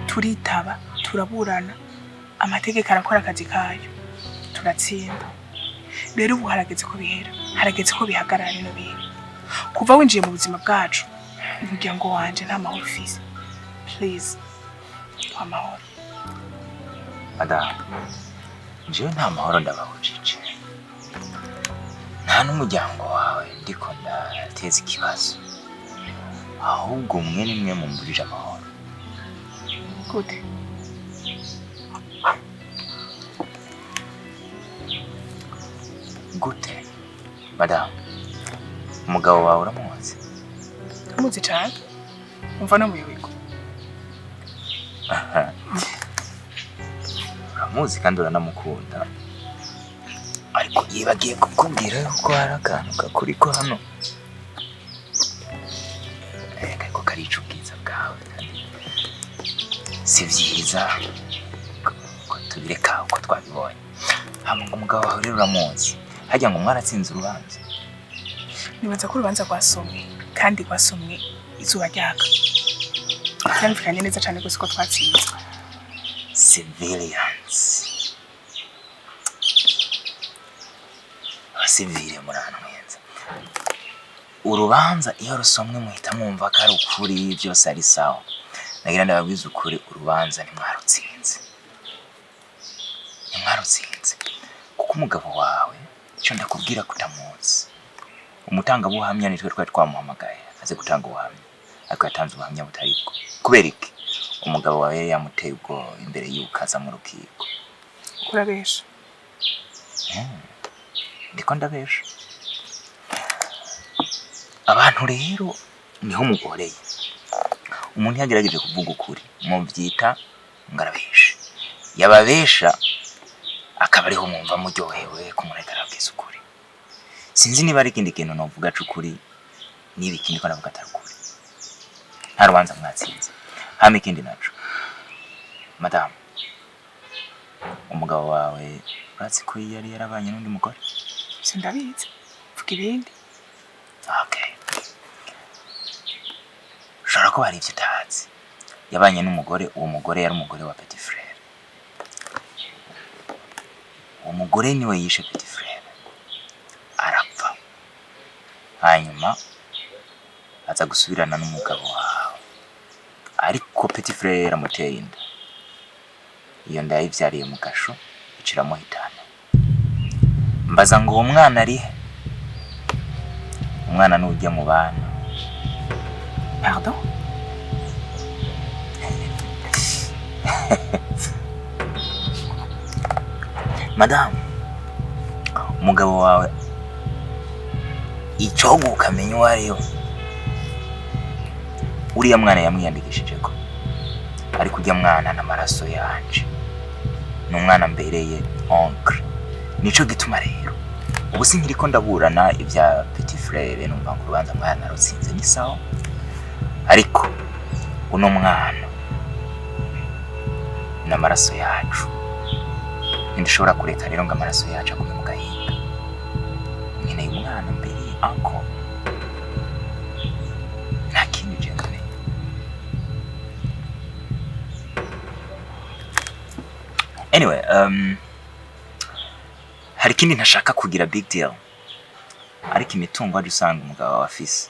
turitaba, turaburana. Amategeko arakora akazi kayo. Turatsinda. Rero ubu harageze ko bihera. Harageze ko bihagarara bino bintu. Kuva winjiye mu buzima bwacu, umuryango wanje nta mahoro ufise. Please. Duha amahoro. Madame, njyewe nta mahoro ndabahujije. Nta n'umuryango wawe ndiko ndateza ikibazo. Ahubwo umwe nimwe mumburije amahoro. Gute? Gute? Madame, umugabo wawe uramuzi? Umuzi cyane. Umva no muyoberwa. Uramuzi kandi uranamukunda. Ariko yibagiye kukubwira yuko hari akantu kakuriko hano. Kariko karica ubwiza bwawe kandi si byiza ko tubireka uko twabibonye. Hama ngo umugabo wawe rero uramuzi. Hajya ngo mwaratsinze urubanza. Nibaza ko urubanza rwasomwe kandi rwasomwe izuba ryaka. Cyamvikanye neza cyane gusa ko twatsinze. Civilians. Abasivile murana mwenza. Urubanza iyo rusomwe muhita mwumva ko ari ukuri byose ari sawa. Nagira ndababwiza ukuri urubanza nimwarutsinze. Nimwarutsinze. Kuko umugabo wawe icyo ndakubwira kutamuzi. Umutanga buhamya nitwe twari twamuhamagaye aze gutanga ubuhamya. Ariko yatanze ubuhamya butariko. Kubera iki? Umugabo wawe yamuteye ubwo imbere y'ukaza mu rukiko. Urabesha. Ndiko ndabesha. Abantu rero niho mugoreye. Umuntu yagerageje kuvuga ukuri mu byita ngarabesha. Yababesha akaba ariho mwumva muryohewe kumureka arabwiza ukuri. Sinzi niba ari ikindi kintu novuga cukuri niba ikindi ko navuga atakuri. Nta rubanza mwatsinze. Hama ikindi naco. Madame, umugabo wawe uratsi ko yari yarabanye n'undi mugore? Sindabizi. Vuga ibindi. Okay. Ushobora kuba hari ibyo utazi. Yabanye n'umugore, uwo mugore yari umugore wa Petit Frère. Uwo mugore niwe yishe Petit Frère. Arapfa. Hanyuma aza gusubirana n'umugabo wawe. Ariko Petit Frère yaramuteye inda. Iyo nda yayivyariye mu gasho iciramo hitana. Mbaza ngo uwo mwana ari he? Umwana n'ujya mu bana. Pardon? Madame, umugabo wawe icogo ukamenya uwo ariyo. Uriya mwana yamwiyandikishije ko ariko ujya mwana n'amaraso yanje ni umwana mbereye oncle. Nico gituma rero ubu sinkiriko ndaburana ibya petit frère numva ngo urubanza mwana rutsinze ni sawa, ariko uno mwana n'amaraso yacu ntidushobora kureka rero ngo amaraso yacu agume mu gahinga. Nkeneye umwana mbereye uncle, nta kindi je nkeneye. Anyway, hari ikindi ntashaka kugira big deal, ariko imitungo waje usanga umugabo wa afise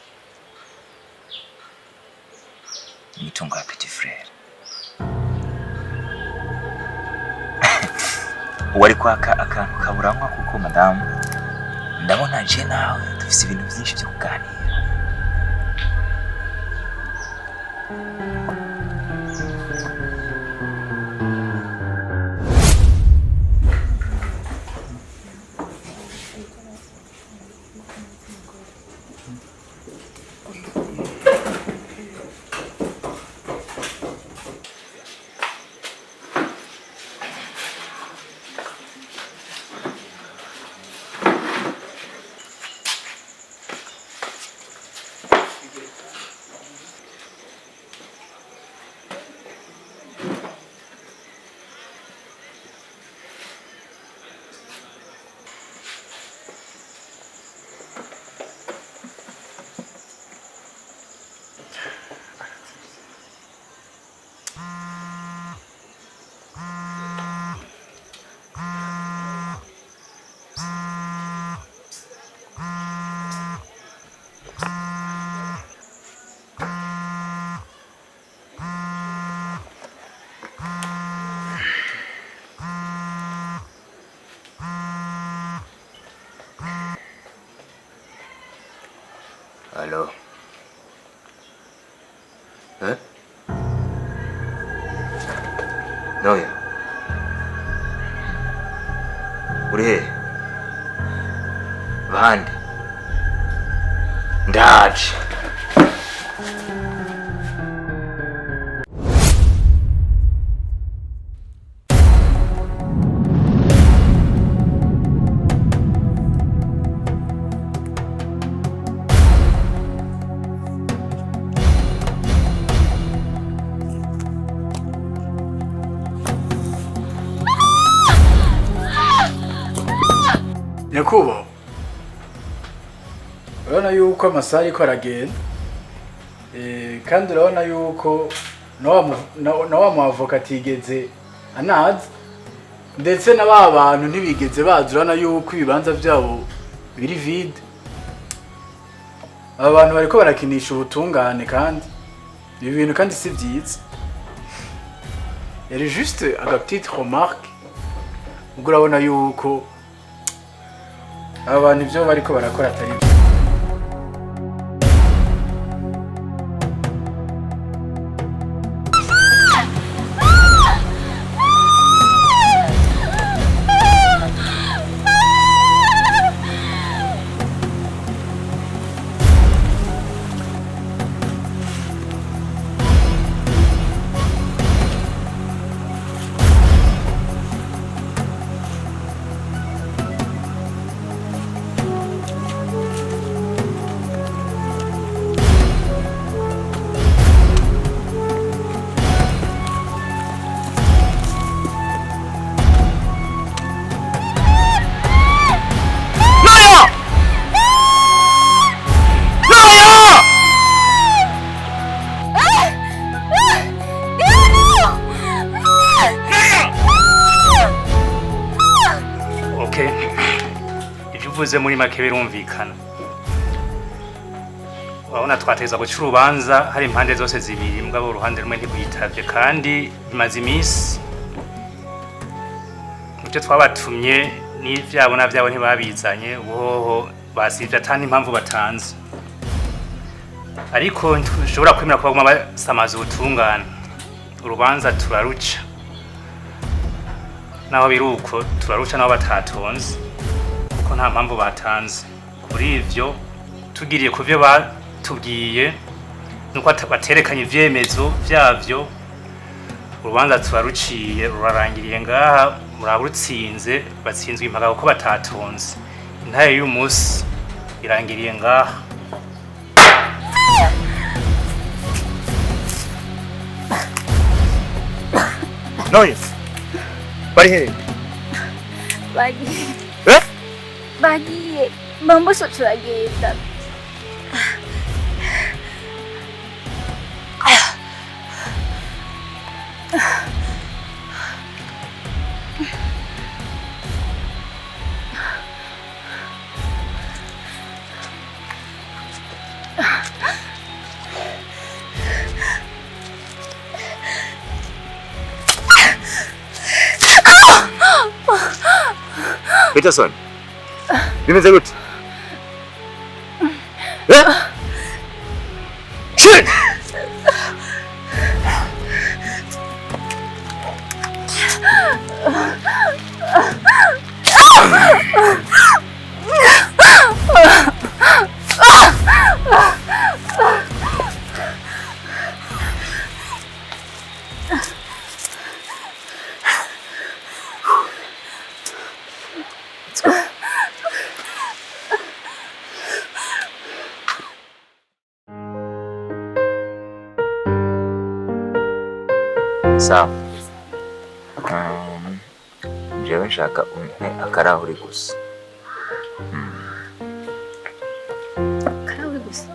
imitungo ya petit frère. Wari kwaka akantu kaburanywa kuko madamu ndabona je nawe dufise ibintu byinshi byo kuganira. Hello. Noya. Uri he? Bande. Ndaje. Nyakubahwa, urabona yuko amasaha ariko aragenda, kandi urabona yuko na wa muavoka atigeze anazi, ndetse na ba bantu ntibigeze bazi. Urabona yuko ibibanza byabo biri vide. Aba bantu bariko barakinisha ubutungane, kandi ibi bintu kandi si byiza. Yari juste aga petite remarque, ubwo urabona yuko abantu ibyo bariko barakora atari byo. uvuze muri make birumvikana. Urabona twateza guca urubanza hari impande zose zibiri, mugabo uruhande rumwe ntigwitavye kandi bimaze iminsi. Ivyo twabatumye n'ivyabo navyabo ntibabizanye, uhoho basivye atani impamvu batanze. Ariko ntushobora kwemera ko baguma basamaza ubutungane. Urubanza turaruca. Naho biruko turaruca naho batatonze. Ko nta mpamvu batanze. Kuri ivyo tugiriye ku byo batubwiye nuko baterekanye ivyemezo vyavyo urubanza twaruciye rurarangiriye ngaha muraburutsinze batsinzwe impaka kuko batatonze intaye y'umunsi irangiriye ngaha Noye bari hehe bagiye bagiye mambo so turagenda Peterson bimeze gute Shit Sawa jewe nshaka umpe akarahuri gusa akarahuri gusa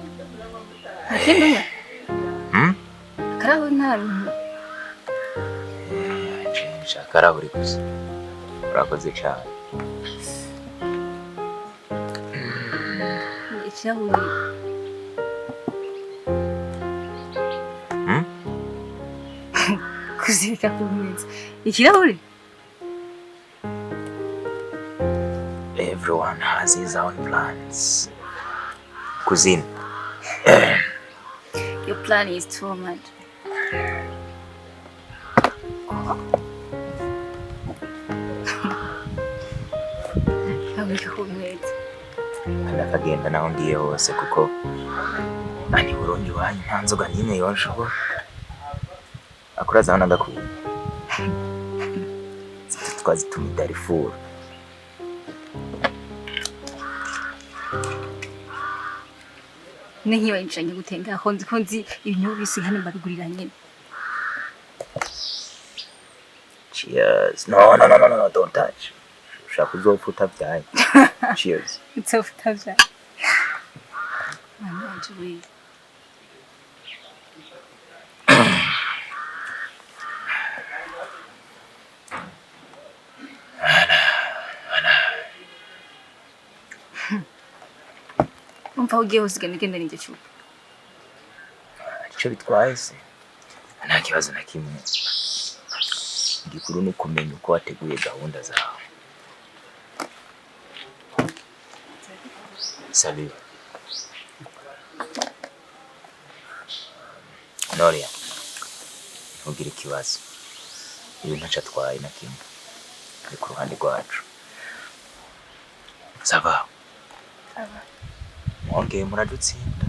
ntakindi akarahuri nta bintu nshaka akarahuri gusa urakoze cyane ikirahuri kuzirika ku meza ikirahuri. Everyone has his own plans. Cousine. Your plan is too much. Kabika ku meza. Ndakagenda naho ngiye hose kuko ani Burundi wanyu nta nzoga n'imwe yoshobora. Akuraza hano ndakwiye. Twazituma Darifuru. Nkiba inshanye gutenga aho nzi ibintu bisi hano babigurira nyine. Cheers. No, don't touch. Ushaka uzofuta byaye. Cheers. Uzofuta byaye. Manajwe. Umva ugiye usigana igenda n'icyo cyuba. Icyo bitwaye se nta kibazo na kimwe. Igikuru ni ukumenya uko wateguye gahunda zawe. Salut. Noria, ntugire ikibazo. Ibi ntaca twaye na kimwe. Ari ku ruhande rwacu. Sava. Sava. Mwongeye muradutsinda.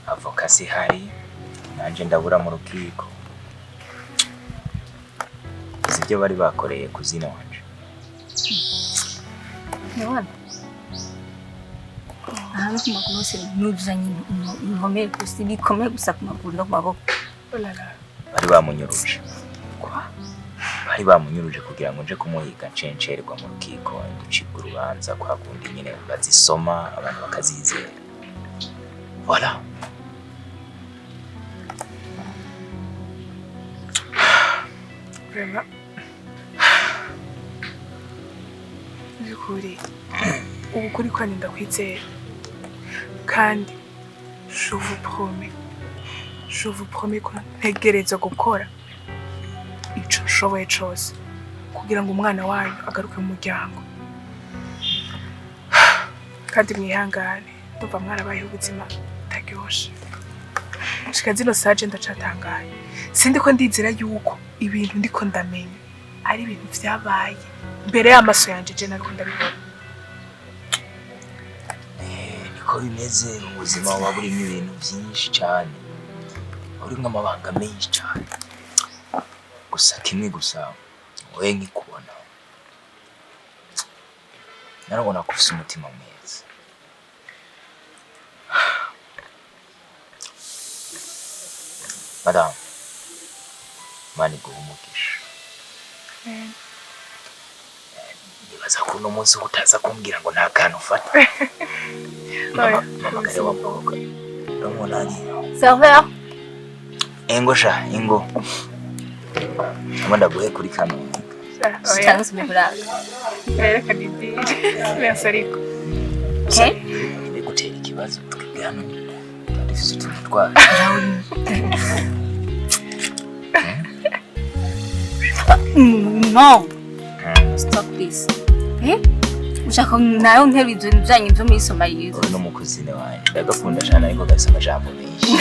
Avoka si hari, nanje ndabura mu rukiko. Ibyo bari bakoreye kuzina wanje. Nabona. Aha ku maguru se nuzanye inkomere gusa bikomeye gusa ku maguru no ku maboko. Olala. Bari bamunyuruje. Kwa? Bari bamunyuruje kugira ngo nje kumuhiga cencerwa mu rukiko ducibwa urubanza kwa kundi nyine bazisoma abantu bakazizera. Voilà. Vraiment. Ukuri ubukuri kwani ndakwizera kandi je vous promets ko ntegereza gukora ico nshoboye cose kugira ngo umwana wanyu agaruke mu muryango kandi mwihangane ndumva mwarabaye ubuzima taryoshe shika zino saje ndacatangaye sindi ko ndizera yuko ibintu ndiko ndamenya ari ibintu vyabaye mbere y'amaso yanje je nariko ndabibona niko bimeze ubuzima buba burimo ibintu byinshi cyane burimo amabanga menshi cyane gusa kimwe gusa wowe nkikubona narabona ko ufite umutima mwiza madame mani guha umugisha nibaza ko uno munsi utaza kumbwira ngo nta kantu ufata mama kare wamboga uramubona hariya serveur ingo sha ingo ndaguhe kuri kano cyangwa se mihura reka didi merci ariko gutera ikibazo twebwe hano dufite utuntu twayo no stop this ushaka nayo nk'ibyo ibintu byanyu byo muri Somalia no mu kuzine wanje ndagakunda cyane ariko gasa amajambo menshi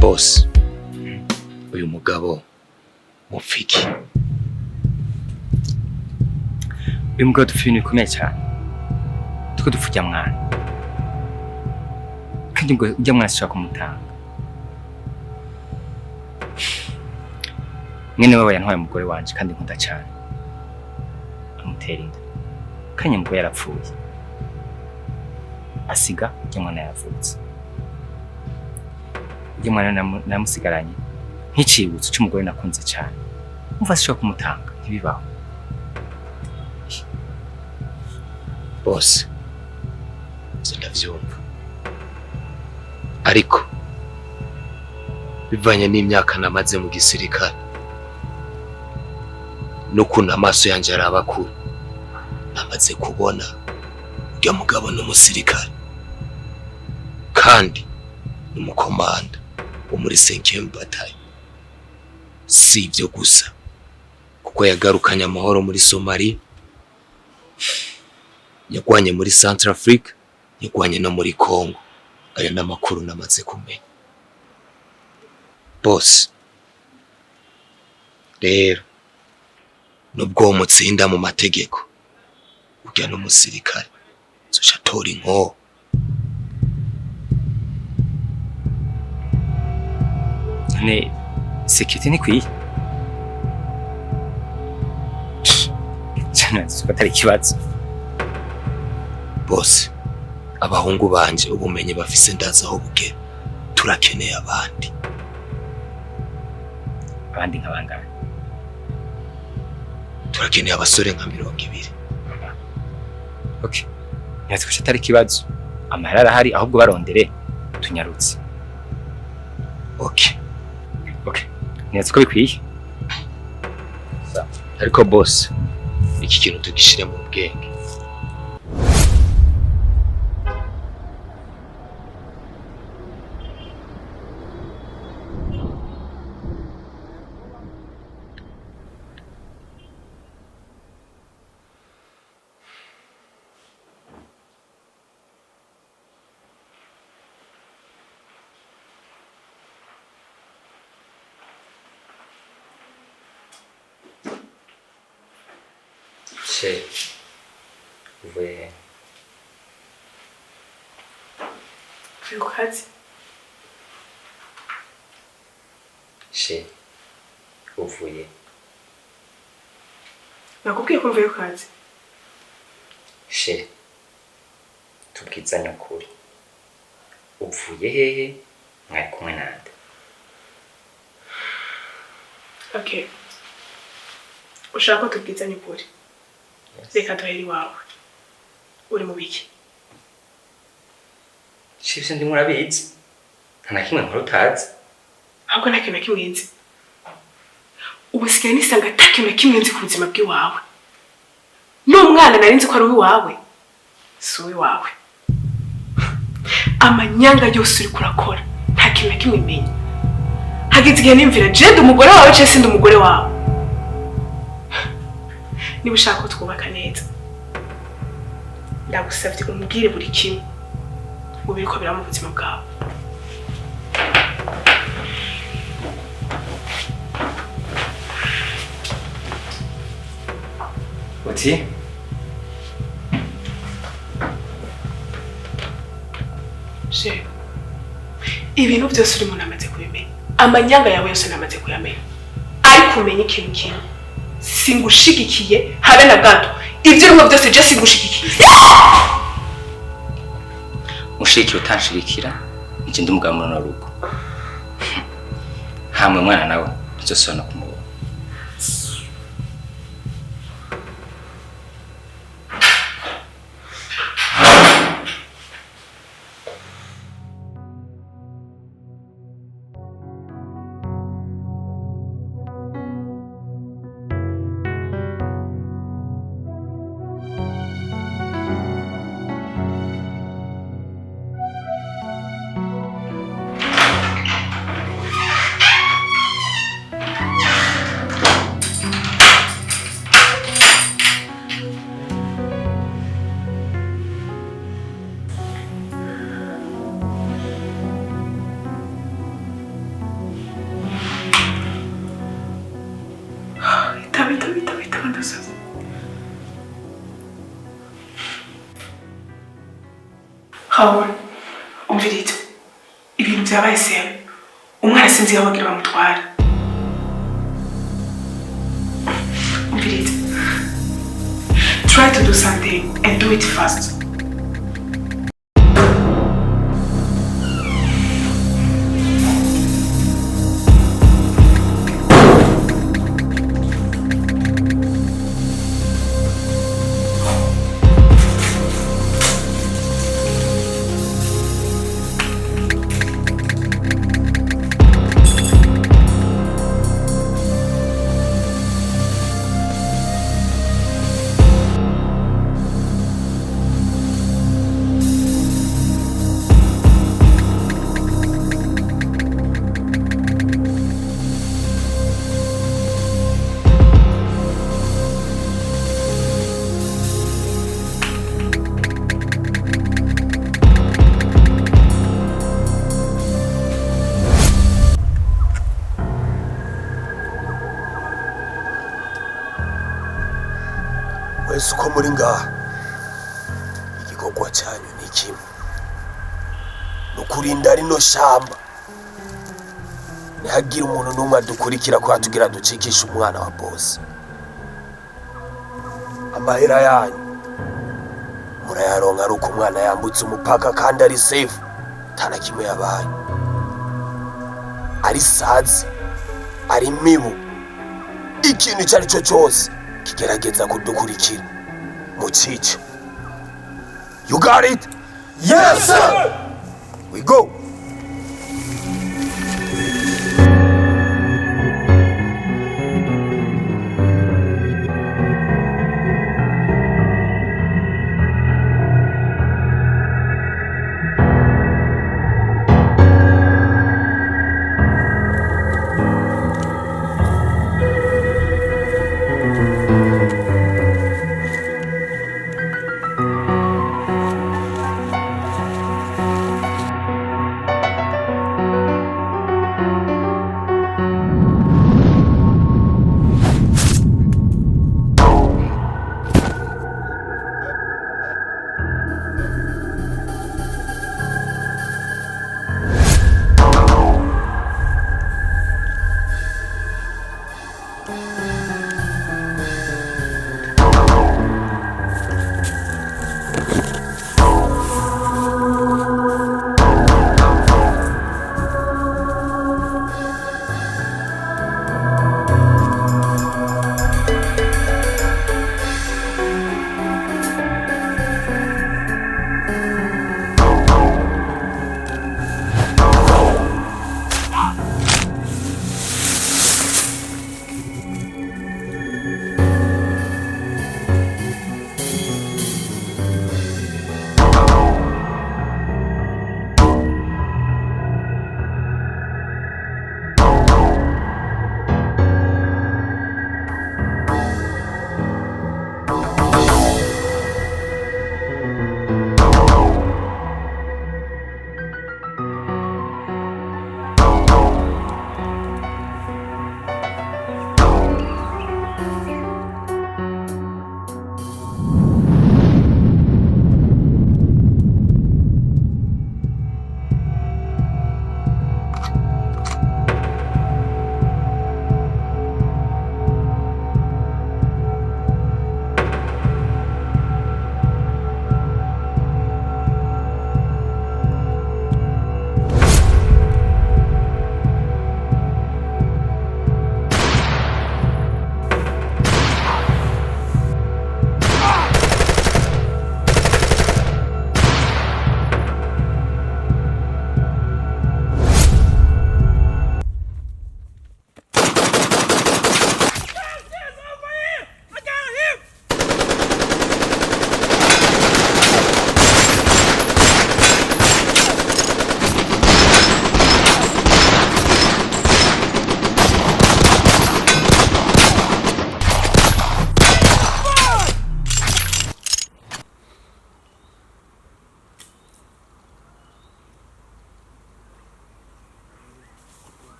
Boss, uyu mugabo mufiki. Uyu mugabo dufite ibintu bikomeye cyane. Tuko dupfujya mwana. Kandi ngo ujya mwana ashaka kumutanga. Mwene wawe yantwaye umugore wanje kandi nkunda cyane. Amutera inda. Kanye mugore yarapfuye. Asiga ujya mwana yavutse. Ujya mwana namusigaranye nk'icibutso cy'umugore nakunze cyane. Umva sishaka kumutanga ntibibaho. Boss, sindavyumva. Ariko bivanye n'imyaka namaze mu gisirikare n'ukuntu amaso yanje araba kure, namaze kubona ujya mugabo n'umusirikare kandi n'umukomanda wo muri 5e bataille. Si ibyo gusa kuko yagarukanye amahoro muri Somalia, yagwanye muri Centrafrique, yagwanye no muri Congo. Aya n'amakuru namaze kumenya. Boss, rero nubwo mutsinda mu mategeko ujya n'umusirikare zoca tora inkoho. Ne security ni kwiye. Cyane atari kibazo. Boss, abahungu banje ubumenyi bafise ndaza aho buke. Turakeneye abandi. Abandi nk'abangana. Turakeneye abasore nka 20. Okay. Nyazi ko atari kibazo. Amahera arahari ahubwo barondere tunyarutse. Okay. Okay. Nyazi ko bikwiye. Ariko boss, iki kintu tugishire mu bwenge. Che. Uvuye. Ukazi. Che. Uvuye. Nakubwiye ko mvuye ukazi. Che. Tubwizanya ukuri. Uvuye hehe? Mwari kumwe nande. Okay. Ushaka ko tubwizanya ukuri. Reka duhere iwawe. Uri mu biki? Shibse ndi murabizi. Nta kimwe nkora utazi. Ahubwo nta kintu kimwe nzi. Ubu sigaye nisanga nta kintu kimwe nzi ku buzima bw'iwawe. N'umwana nari nzi ko ari uwawe. Si uwawe. Amanyanga yose uri kurakora nta kintu kimwe menya. Hageze igihe nimvira je umugore wawe cyangwa se umugore wawe. Niba ushaka ko twubaka neza ndagusabye umbwire buri kimwe ubiriko bira mu buzima bwawe. Uti? Je. Ibintu byose uri umuntu amaze kubimenya. Amanyanga yawe yose namaze kuyamenya. Ariko umenya ikintu kimwe. Singushigikiye habe na gato. Ibyo urimo byose je singushigikiye. Ushiki utanshirikira nje ndi umugabo muri rugo. Hamwe mwana nawe nzosona kumubona. Haul, umvirito. Ibintu byabaye se. Umwana sinzi aho bagira bamutwara. Umvirito. Try to do something and do it fast. Wese uko muri ngaha igikorwa cyanyu ni kimwe nukurinda rino shamba ntihagire umuntu n'umwe adukurikira ko atugira ducikisha umwana wa boss. Amahera yanyu murayaronka ari uko umwana yambutse umupaka kandi ari safe tana kimwe yabaye ari sazi ari mibu ikintu cyari cyo cyose kigerageza kudukurikira mu cico. You got it? Yes sir. We go.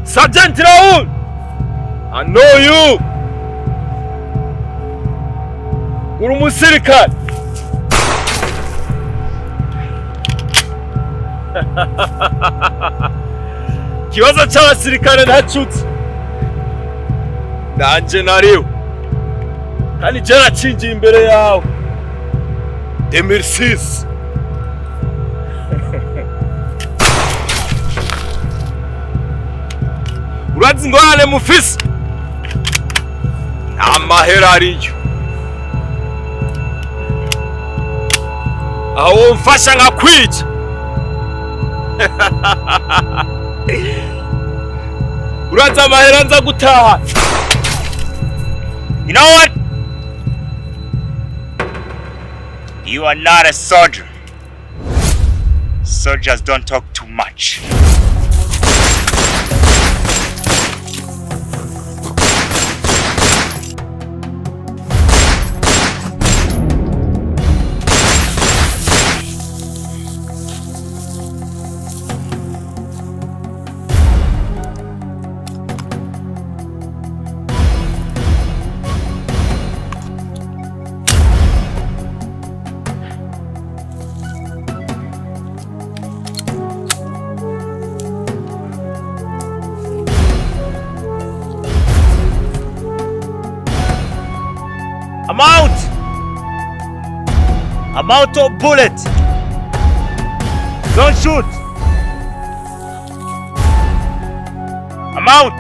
Sergeant Raoul! I know you! Uri umusirikare! Ikibazo cy'abasirikare ntacutse. Nanje nariwe. Kandi je nacinjiye imbere yawe. 2006. Urazi ngorane mufise? Amahera ariyo. Aho mfasha nkakwica. Uraza amahera nza gutaha. You know what? You are not a soldier. Soldiers don't talk too much. I'm out of bullets. Don't shoot. I'm out.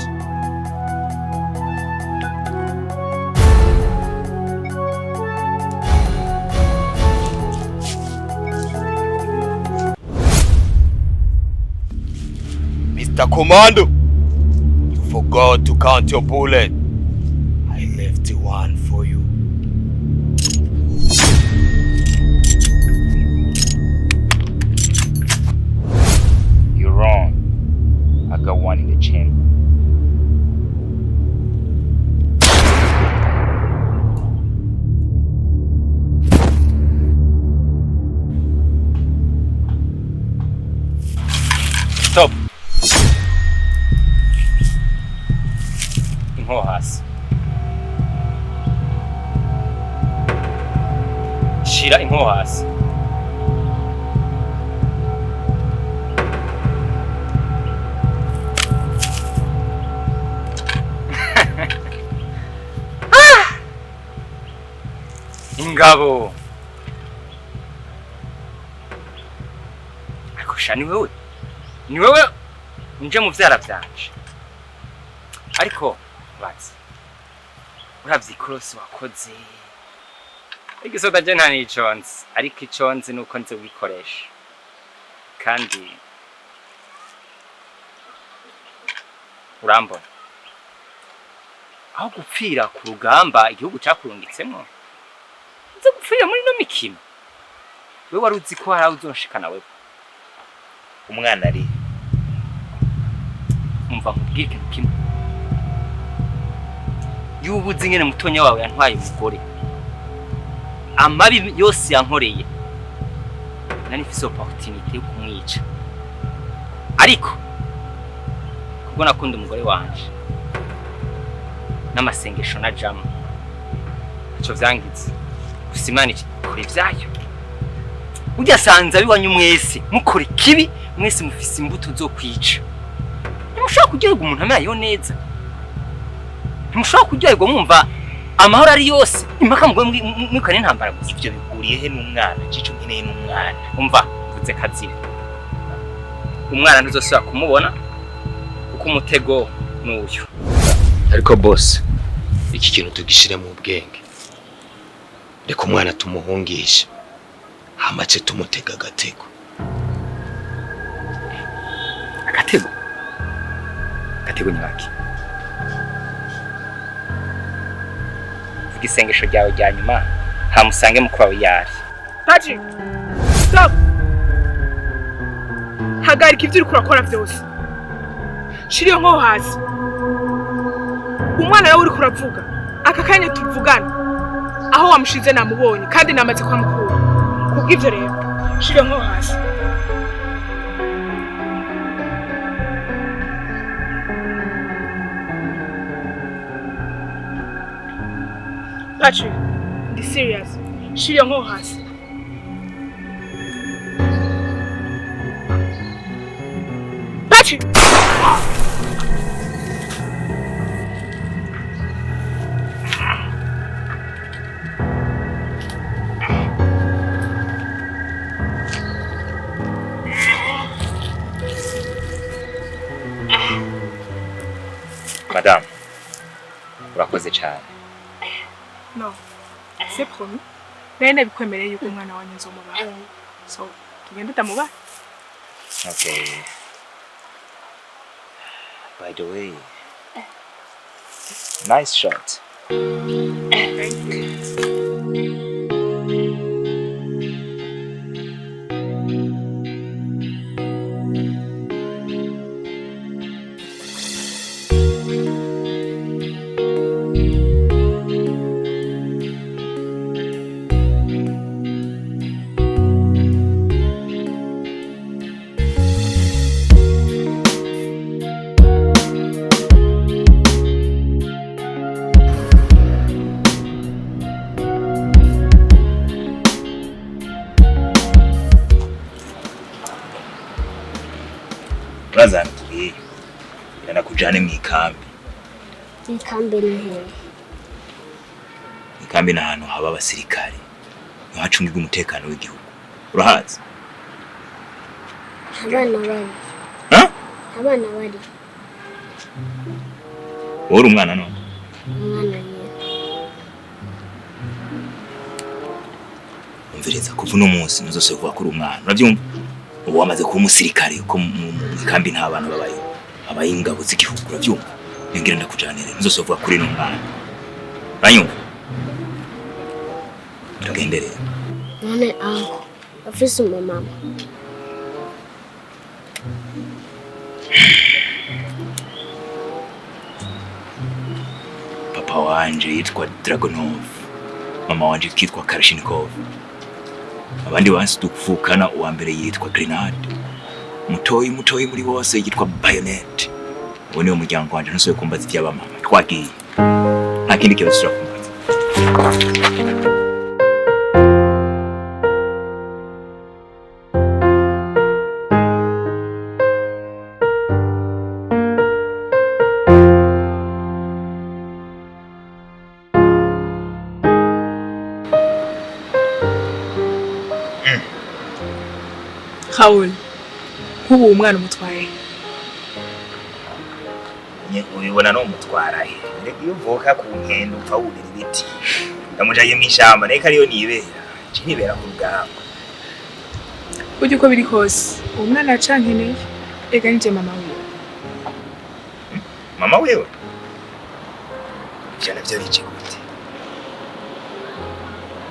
Mr. Commando, you forgot to count your bullet. I left one for you. You're wrong. I got one in the chamber. Stop. Inho hasi. Shira inho hasi. Ingabo. Akusha ni wewe. Ni wewe nje mu vyara vyanje. Ariko bazi. Uravye cross wakoze. Igisoda je nta niconze, ariko iconze nuko nze wikoresha. Kandi urambona. Aho gupfira ku rugamba igihugu cakurungitsemo. Nze gupfira muri no mikino. Wewe waruzi ko hari uzonshikana wewe. Umwana ari umva nkubwire ikintu kimwe. Yubuzi nyene mutonya wawe yantwaye umugore. Amabi yose yankoreye. Nani mfise opportunity yo kumwica. Ariko kubwo nakunda umugore wanje. N'amasengesho na jama. Aco vyangize. Gusimana iki kuri vyayo. Ujya sanza biwanyu mwese mukore kibi mwese mufise imbuto zo kwica. Ntimushobora kuryoherwa umuntu amerayo neza. Ntimushobora kuryoherwa mwumva amahoro ari yose impaka mwikane ntambara gusa. Ivyo biguriye he n'umwana cico nkeneye n'umwana. Umva vuze kazira. Umwana ntuzosubira kumubona kuko umutego n'uyu. Ariko boss, iki kintu tugishire mu bwenge. Reka umwana tumuhungisha. Hamace tumutega agatego. Agatego? Agatego nyabaki? Vuga isengesho ryawe rya nyuma hamusange mukuru wawe yari. Patrick, stop. Hagarika ivyo uriko urakora vyose. Shiriyo nko hasi. Umwana nawe uriko uravuga. Aka kanya tuvugana. Aho wamushize namubonye kandi namaze kwamukura. Kubw'ivyo rero, shiriyo nko hasi. Patrick, be serious. Shiriyo nko hasi. Patrick! Madame, urakoze cyane. No, c'est promis. Nene bikwemereye yuko umwana wanyu nzomubaha. So, tugende tamubaha. Okay. By the way, nice shot. Thank you. Razana tugiye. Yana kujane mu ikambi. Ikambi ni he? Ikambi na hano haba abasirikare. hacungirwa umutekano w'igihugu urahazi abana bari abana bari uri umwana none umwana nyine umvireza kuva uno munsi ntuzose kuvuga ko uri umwana urabyumva ubu wamaze kuba umusirikare ko mu kambi nta bana babaye abayingabo z'igihugu urabyumva ngira ndakujanire ntuzose kuvuga kuri n'umwana uranyumva tugendereye none aho afise umumama papa wanje yitwa Dragonov mama wanje yitwa Karashinikov abandi bansi dukuvukana uwa mbere yitwa Grenade mutoyi muri bose yitwa Bayonet ubu niwo muryango wanje ntusobe kumbaza ivy'abamama twagiye nta kindi kibazo turakumbaza Raoul, nk'ubu umwana umutwaye ubibona no mutwara he iyo uvuka ku nkendo upfa wurira ibiti ndamujaye mu ishyamba reka ariyo nibera ku rugamba ujye uko biri kose uwo mwana yacankeneye ega nije mama wiwe mama wewe ivyo navyo bije gute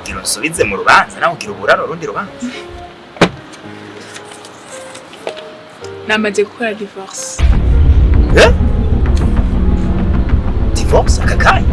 ngira nsubize mu rubanza nawe ugira uburaro rundi rubanza namaze gukora divorce divorce akakaye